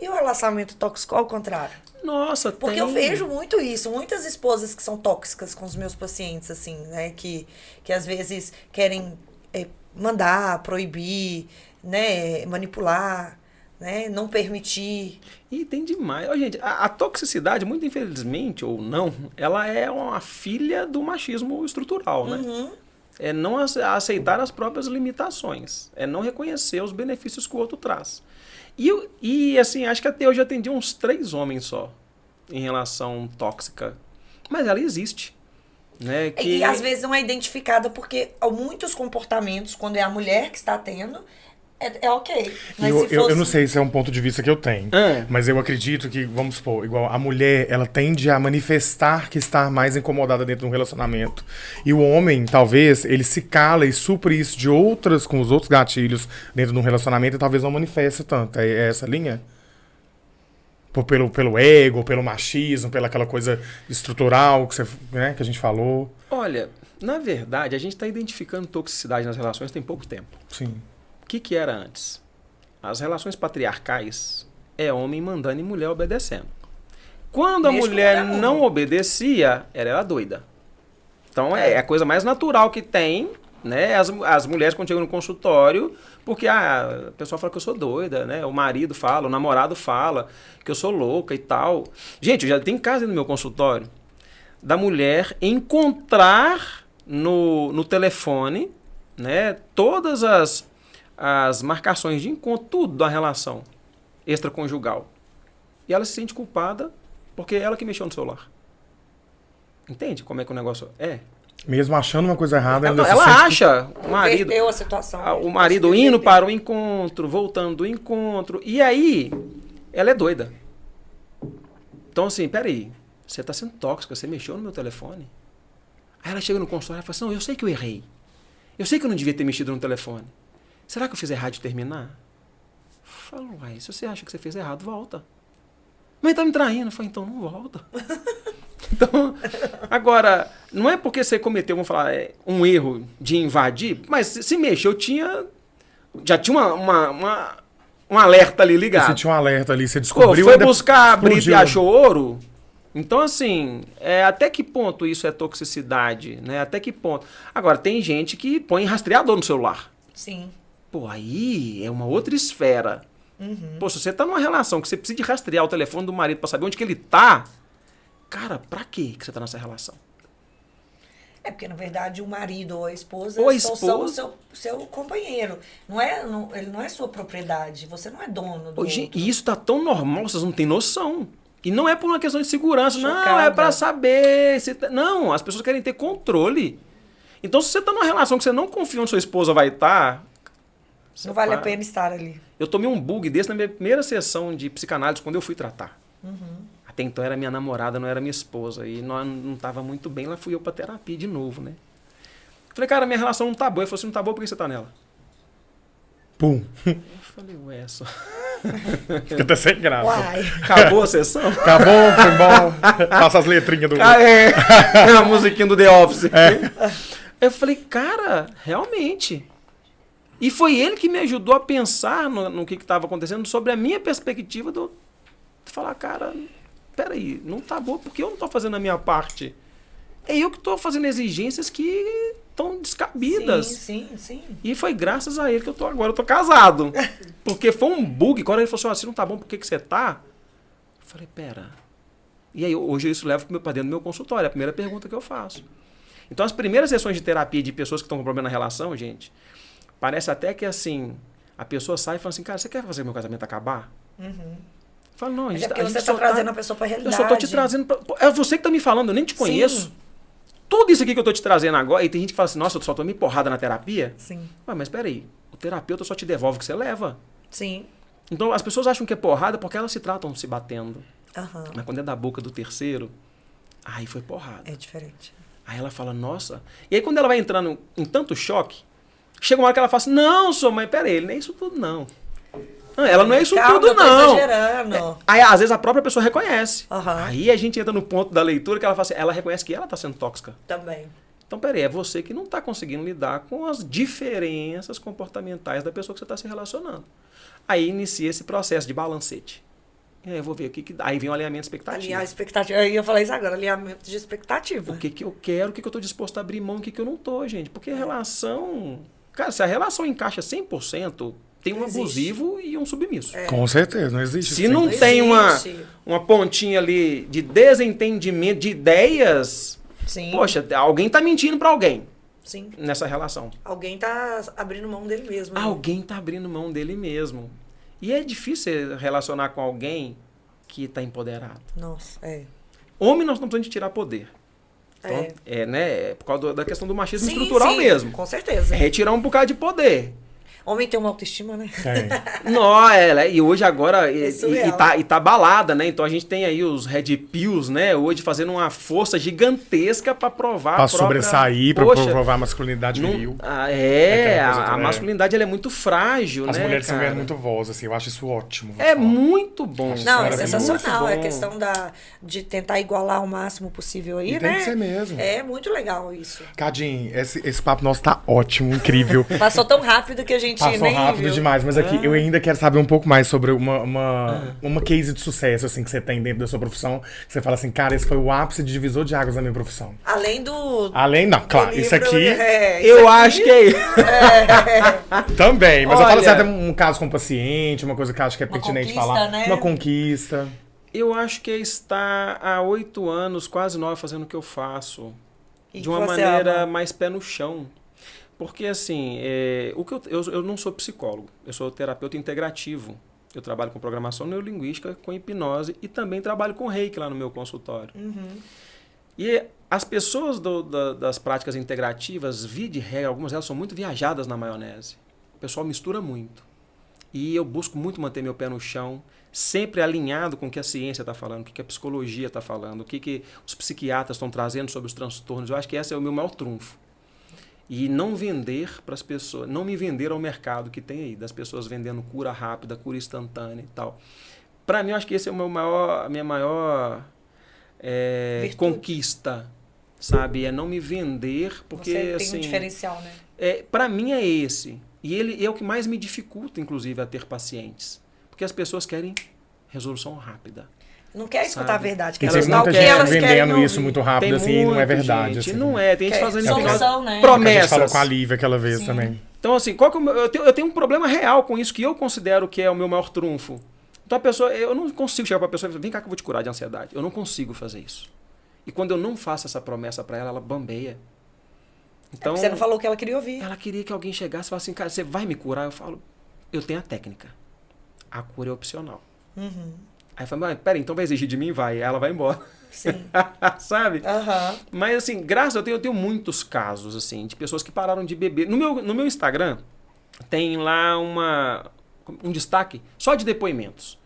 E o relacionamento tóxico ao contrário? Nossa, Porque eu vejo muito isso. Muitas esposas que são tóxicas com os meus pacientes, assim, né? Que às vezes querem mandar, proibir, né? Manipular, né? Não permitir. E tem demais. Ó, gente, a toxicidade, muito infelizmente, ou não, ela é uma filha do machismo estrutural, né? Uhum. É não aceitar as próprias limitações. É não reconhecer os benefícios que o outro traz. E assim, acho que até hoje eu atendi uns 3 homens só em relação tóxica. Mas ela existe. Né? Que... E às vezes não é identificada porque há muitos comportamentos, quando é a mulher que está tendo, é ok. Mas se Eu não sei se é um ponto de vista que eu tenho, Ah. mas eu acredito que, vamos supor, igual a mulher, ela tende a manifestar que está mais incomodada dentro de um relacionamento. E o homem, talvez, ele se cala e supre isso com os outros gatilhos dentro de um relacionamento e talvez não manifeste tanto. É essa linha? Pelo ego, pelo machismo, pela aquela coisa estrutural que a gente falou. Olha, na verdade, a gente está identificando toxicidade nas relações tem pouco tempo. Sim. O que era antes? As relações patriarcais é homem mandando e mulher obedecendo. Quando a Mesmo mulher mulher não obedecia, ela era doida. Então é a coisa mais natural que tem, né? As mulheres quando chegam no consultório, porque a pessoa fala que eu sou doida, né? O marido fala, o namorado fala que eu sou louca e tal. Gente, já tem caso no meu consultório da mulher encontrar no telefone, né? Todas as marcações de encontro, tudo da relação extraconjugal. E ela se sente culpada porque é ela que mexeu no celular. Entende como é que o negócio é? Mesmo achando uma coisa errada, Ela, se ela sente acha o marido, Inverteu a situação. o marido indo para o encontro, voltando do encontro, e aí ela é doida. Então assim, peraí, você está sendo tóxica, você mexeu no meu telefone? Aí ela chega no consultório e fala assim, não, eu sei que eu errei. Eu sei que eu não devia ter mexido no telefone. Será que eu fiz errado de terminar? Falo, uai, se você acha que você fez errado, volta. Mas tá me traindo. Eu falo, então não volta. Então, agora, não é porque você cometeu, vamos falar, um erro de invadir, mas se mexeu, já tinha um alerta ali ligado. Você tinha um alerta ali, você Pô, descobriu... foi buscar a brita e explodiu. achou ouro? Então, assim, até que ponto isso é toxicidade, né? Até que ponto? Agora, tem gente que põe rastreador no celular. Sim. Pô, aí é uma outra esfera. Pô, se você tá numa relação que você precisa de rastrear o telefone do marido pra saber onde que ele tá, cara, pra quê que você tá nessa relação? É porque, na verdade, o marido ou a esposa Ou a só são o esposa. seu companheiro. Ele não é sua propriedade. Você não é dono do Hoje, outro. e isso tá tão normal, vocês não têm noção. E não é por uma questão de segurança, não, é Chocada. pra saber. Não, as pessoas querem ter controle. Então, se você tá numa relação que você não confia onde sua esposa vai estar. Não vale a pena estar ali. Eu tomei um bug desse na minha primeira sessão de psicanálise, quando eu fui tratar. Até então era minha namorada, não era minha esposa. E nós não tava muito bem, lá fui eu pra terapia de novo, né? Falei, cara, minha relação não tá boa. Ele falou assim, não tá boa, por que você tá nela? Pum. Eu falei, ué, só... Fica até sem graça. Uai. Acabou a sessão? Acabou, foi bom. Passa as letrinhas do... É a musiquinha do The Office. Eu falei, cara, realmente. E foi ele que me ajudou a pensar no que estava acontecendo sobre a minha perspectiva de falar, cara, peraí, não tá bom porque eu não tô fazendo a minha parte. É eu que tô fazendo exigências que estão descabidas. Sim. E foi graças a ele que eu tô casado. Porque foi um bug. Quando ele falou assim, não tá bom, por que você tá? Eu falei, pera. E aí, hoje isso leva pra dentro do meu consultório. É a primeira pergunta que eu faço. Então, as primeiras sessões de terapia de pessoas que estão com problema na relação, gente, parece até que assim, a pessoa sai e fala assim, cara, você quer fazer meu casamento acabar? Eu falo, não, a Mas gente, é porque a você gente tá só trazendo a pessoa pra realidade. Eu só tô te trazendo é você que tá me falando, eu nem te conheço. Sim. Tudo isso aqui que eu tô te trazendo agora, e tem gente que fala assim, nossa, eu só tô me porrada na terapia. Sim. Ué, mas peraí, o terapeuta só te devolve o que você leva. Sim. Então as pessoas acham que é porrada porque elas se tratam se batendo. Aham. Mas quando é da boca do terceiro, aí foi porrada. É diferente. Aí ela fala, nossa. E aí quando ela vai entrando em tanto choque, chega uma hora que ela fala assim, não, sua mãe, peraí, ele não é isso tudo não. Não, ela não é isso Calma, tudo eu tô não. exagerando. Aí às vezes a própria pessoa reconhece. Aham. Aí a gente entra no ponto da leitura que ela fala assim, ela reconhece que ela tá sendo tóxica. Também. Então, peraí, é você que não está conseguindo lidar com as diferenças comportamentais da pessoa que você está se relacionando. Aí inicia esse processo de balancete. E aí eu vou ver o que dá. Aí vem o alinhamento expectativo. Alinhar a expectativa. Eu ia falar isso agora, alinhamento de expectativa. O que eu quero, o que eu estou disposto a abrir mão, o que eu não estou, gente. Porque a relação... Cara, se a relação encaixa 100%, tem um Não existe. abusivo e um submisso. Com certeza, não existe. Se isso. não Não tem existe. uma pontinha ali de desentendimento de ideias, Sim. poxa, alguém está mentindo para alguém Sim. nessa relação. Alguém tá abrindo mão dele mesmo. né? Alguém está abrindo mão dele mesmo. E é difícil você relacionar com alguém que está empoderado. Nossa, é. Homem, nós não precisamos de tirar poder. Então, né? É por causa da questão do machismo Sim, estrutural sim, mesmo. Com certeza. É retirar um bocado de poder. Homem tem uma autoestima, né? Tem. Não, e hoje agora surreal. tá balada, né? Então a gente tem aí os Red Pills, né? Hoje fazendo uma força gigantesca para provar Pra a própria... sobressair, pra Poxa, provar a masculinidade não- viril. a Aquela coisa masculinidade ela é muito frágil, As né, mulheres estão cara? ganhando muito voz, assim, eu acho isso ótimo. vou É te falar. muito bom. Acho Não, é Maravilhoso. sensacional. É Muito bom. questão de tentar igualar o máximo possível aí, E né? tem que ser mesmo. É muito legal isso. Cadinho, esse papo nosso tá ótimo, incrível. Passou tão rápido que a gente Passou nem rápido viu. demais, mas aqui eu ainda quero saber um pouco mais sobre uma case de sucesso, assim, que você tem dentro da sua profissão. Que você fala assim, cara, esse foi o ápice de divisor de águas da minha profissão. Além do... Além, não, claro, do isso livro, aqui Eu acho que é isso. também, mas eu Olha, falo assim, até um caso com um paciente, uma coisa que eu acho que é Uma pertinente conquista, falar. né? Uma conquista. Eu acho que é estar há 8 anos, quase 9, fazendo o que eu faço. E De que uma você maneira ama. mais pé no chão. Porque, assim, o que eu não sou psicólogo, eu sou terapeuta integrativo. Eu trabalho com programação neurolinguística, com hipnose e também trabalho com reiki lá no meu consultório. E as pessoas das práticas integrativas, via de regra, algumas delas são muito viajadas na maionese. O pessoal mistura muito. E eu busco muito manter meu pé no chão, sempre alinhado com o que a ciência está falando, o que a psicologia está falando, o que os psiquiatras estão trazendo sobre os transtornos. Eu acho que esse é o meu maior trunfo. E não vender para as pessoas, não me vender ao mercado que tem aí, das pessoas vendendo cura rápida, cura instantânea e tal. Para mim, eu acho que esse é a minha maior Virtude. conquista, sabe? É não me vender, porque Você tem assim, um diferencial, né? para mim é esse. E ele é o que mais me dificulta, inclusive, a ter pacientes. Porque as pessoas querem resolução rápida. Não quer escutar Sabe? a verdade. E Quer tem escutar o muita que gente elas querem vendendo ouvir. isso muito rápido, assim, e não é muito, verdade. gente, assim. não é, tem gente Que fazendo é solução, né? Que a gente promessas. falou com a Lívia aquela vez Sim. também. Então, assim, qual que é eu tenho um problema real com isso, que eu considero que é o meu maior trunfo. Então, a pessoa, eu não consigo chegar para a pessoa e falar, vem cá que eu vou te curar de ansiedade. Eu não consigo fazer isso. E quando eu não faço essa promessa para ela, ela bambeia. Então, Você não falou o que ela queria ouvir. ela queria que alguém chegasse e falasse assim, cara, você vai me curar? Eu falo, eu tenho a técnica. A cura é opcional. Aí eu falo, mas peraí, então vai exigir de mim? Vai. Aí ela vai embora. Sim. Sabe? Aham. Mas assim, graças a Deus, eu tenho muitos casos, assim, de pessoas que pararam de beber. No meu Instagram, tem lá um destaque só de depoimentos.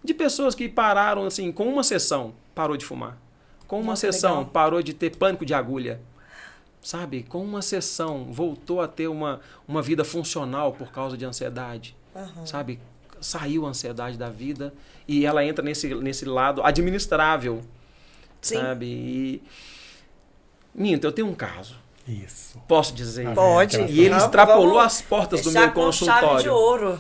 De pessoas que pararam, assim, com uma sessão, parou de fumar. Com uma Nossa, sessão, legal. parou de ter pânico de agulha. Sabe? Com uma sessão, voltou a ter uma vida funcional por causa de ansiedade. Sabe? Saiu a ansiedade da vida e ela entra nesse lado administrável. Sim. Sabe? E... Minto, eu tenho um caso. Isso. Posso dizer? Ah, Pode. E ele Vamos- extrapolou vamos as portas do fechar meu com chave de consultório. ouro.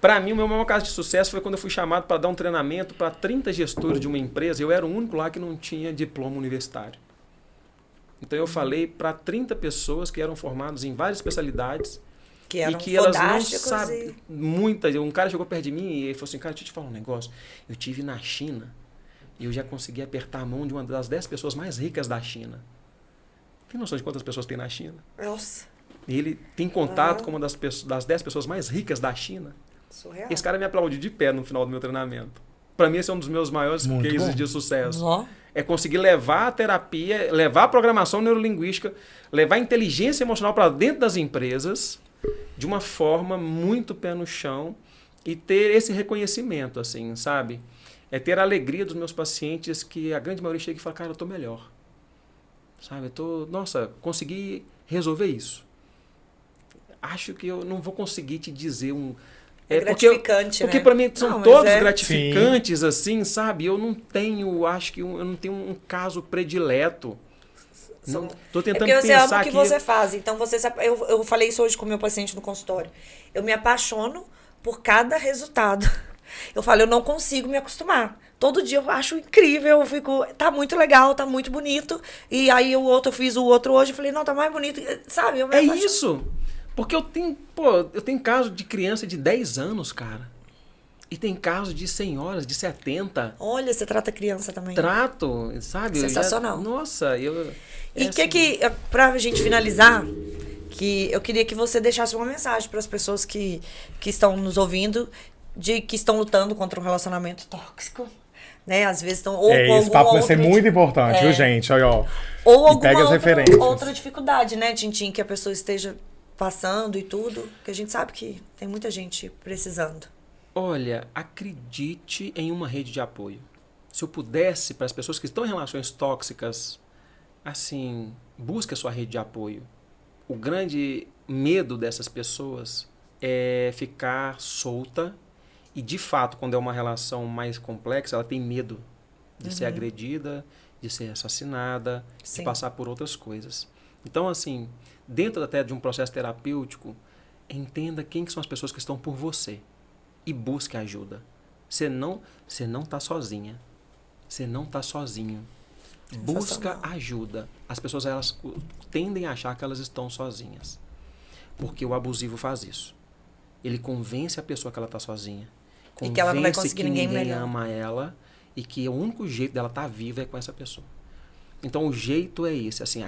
Para mim, o meu maior caso de sucesso foi quando eu fui chamado para dar um treinamento para 30 gestores de uma empresa. Eu era o único lá que não tinha diploma universitário. Então eu falei para 30 pessoas que eram formadas em várias especialidades Que e eram que elas não fodásticos sabem. Muitas. Um cara chegou perto de mim e ele falou assim, cara, deixa eu te falar um negócio. Eu tive na China e eu já consegui apertar a mão de uma das 10 pessoas mais ricas da China. Tem noção de quantas pessoas tem na China? Nossa, E ele tem contato com uma das 10 pessoas mais ricas da China. surreal. Esse cara me aplaudiu de pé no final do meu treinamento. Para mim, esse é um dos meus maiores Muito cases bom. de sucesso. Ó. É conseguir levar a terapia, levar a programação neurolinguística, levar a inteligência emocional para dentro das empresas de uma forma muito pé no chão e ter esse reconhecimento, assim, sabe? É ter a alegria dos meus pacientes que a grande maioria chega e fala, cara, eu tô melhor. Sabe? Nossa, consegui resolver isso. Acho que eu não vou conseguir te dizer um... Gratificante, porque né? para mim são Não, mas todos é- gratificantes, assim, sabe? Eu não tenho, acho que eu não tenho um caso predileto. Não, tô É tentando porque você pensar ama o que aqui. você faz. Então, eu falei isso hoje com o meu paciente no consultório. Eu me apaixono por cada resultado. Eu falo, eu não consigo me acostumar. Todo dia eu acho incrível, eu fico, tá muito legal, tá muito bonito. E aí eu fiz o outro hoje, eu falei, não, tá mais bonito. Sabe? Eu me É apaixono. isso. Porque eu tenho caso de criança de 10 anos, cara. E tem caso de senhoras de 70. Olha, você trata criança também. Trato, sabe? Sensacional. Nossa, eu... E assim, pra gente finalizar, que eu queria que você deixasse uma mensagem para as pessoas que estão nos ouvindo, que estão lutando contra um relacionamento tóxico, né? Às vezes estão ou com Esse algum papo vai ser outro muito importante, viu, gente? Olha, ó. ou E pega as alguma referências. outra dificuldade, né, Tintim, que a pessoa esteja passando e tudo, que a gente sabe que tem muita gente precisando. Olha, acredite em uma rede de apoio. Se eu pudesse, para as pessoas que estão em relações tóxicas, assim, busque a sua rede de apoio. O grande medo dessas pessoas é ficar solta e, de fato, quando é uma relação mais complexa, ela tem medo de ser agredida, de ser assassinada, Sim. de passar por outras coisas. Então, assim, dentro até de um processo terapêutico, entenda quem que são as pessoas que estão por você e busque ajuda. Você não está sozinha. Você não está sozinho. Busca ajuda. As pessoas elas tendem a achar que elas estão sozinhas. Porque o abusivo faz isso. Ele convence a pessoa que ela está sozinha. E que ela não vai Convence conseguir que ninguém ninguém melhor. ama ela e que o único jeito dela estar viva é com essa pessoa. Então o jeito é esse, assim,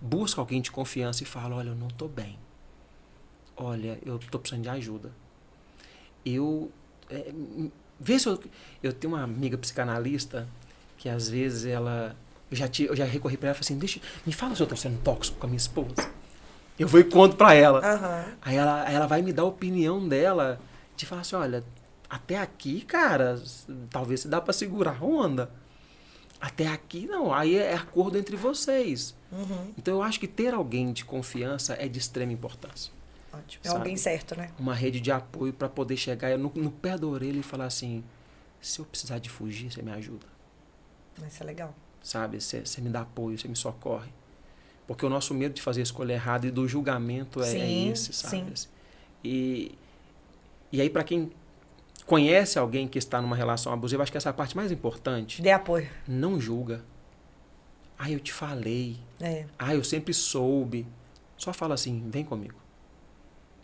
busca alguém de confiança e fala, olha, eu não estou bem. Olha, eu estou precisando de ajuda. Vê se eu tenho uma amiga psicanalista que às vezes ela... Eu já recorri para ela e falei assim, me fala se eu estou sendo tóxico com a minha esposa. Eu vou e conto para ela. Aham. Aí ela vai me dar a opinião dela de falar assim, olha, até aqui, cara, talvez se dá para segurar a onda. Até aqui, não. Aí é acordo entre vocês. Então, eu acho que ter alguém de confiança é de extrema importância. Ótimo. É Sabe? alguém certo, né? Uma rede de apoio para poder chegar no pé da orelha e falar assim, se eu precisar de fugir, você me ajuda. Isso é legal. Sabe? Você me dá apoio, você me socorre. Porque o nosso medo de fazer a escolha errada e do julgamento é Sim, esse, sabe? sim. E aí, para quem conhece alguém que está numa relação abusiva, acho que essa é a parte mais importante. Dê apoio. Não julga. Ah, eu te falei. É. Ah, eu sempre soube. Só fala assim, vem comigo.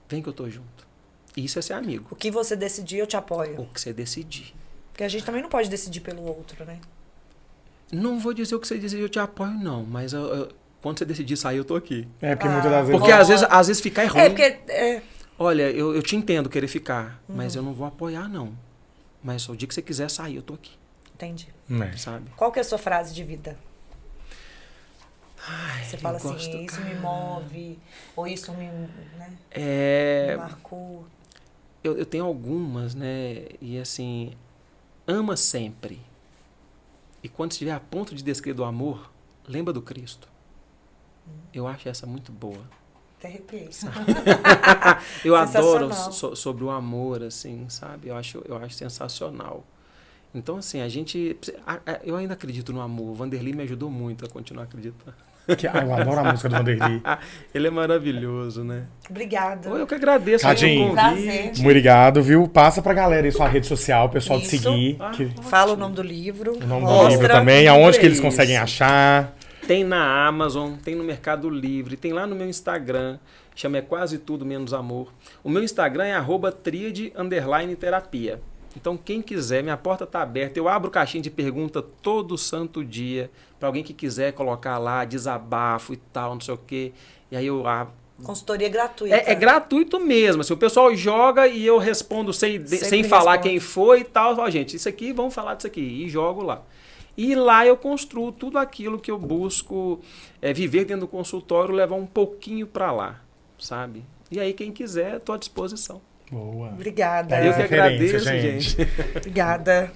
Vem que eu tô junto. Isso é ser amigo. O que você decidir, eu te apoio. O que você decidir. Porque a gente também não pode decidir pelo outro, né? Não vou dizer o que você decidir, eu te apoio, não. Mas quando você decidir sair, eu tô aqui. É, porque muitas das vezes... Porque Boa. às vezes ficar é ruim. É, porque... É, Olha, eu te entendo querer ficar, mas eu não vou apoiar, não. Mas o dia que você quiser sair, eu tô aqui. entendi. É. Sabe? Qual que é a sua frase de vida? Você fala eu assim, gosto, isso me move, ou isso me, né, me É, marcou. eu tenho algumas, né? E assim, ama sempre. E quando estiver a ponto de descrever do amor, lembra do Cristo. Eu acho essa muito boa. Até arrepiei. Eu adoro Sensacional. sobre o amor, assim, sabe? Eu acho sensacional. Então, assim, eu ainda acredito no amor. O Vanderlei me ajudou muito a continuar acreditando. Eu adoro a música do Vanderlei. Ele é maravilhoso, né? Obrigada. Eu que agradeço aí Tadinho. o Prazer. convite. Muito obrigado, viu? Passa pra galera aí sua rede social, o pessoal Isso. de seguir. Fala o nome do livro. O nome do mostra. livro também, aonde que eles Isso. conseguem achar. Tem na Amazon, tem no Mercado Livre, tem lá no meu Instagram, chama É Quase Tudo Menos Amor. O meu Instagram é @tríade_terapia. Então, quem quiser, minha porta está aberta. Eu abro caixinha de pergunta todo santo dia, para alguém que quiser colocar lá, desabafo e tal, não sei o quê. E aí eu abro. Consultoria gratuita. É gratuito mesmo. Assim, o pessoal joga e eu respondo sem falar responde. quem foi e tal. Ó, gente, isso aqui, vamos falar disso aqui. E jogo lá. E lá eu construo tudo aquilo que eu busco viver dentro do consultório, levar um pouquinho para lá, sabe? E aí, quem quiser, estou à disposição. Boa. Obrigada. É Eu que referência, agradeço, gente. Obrigada.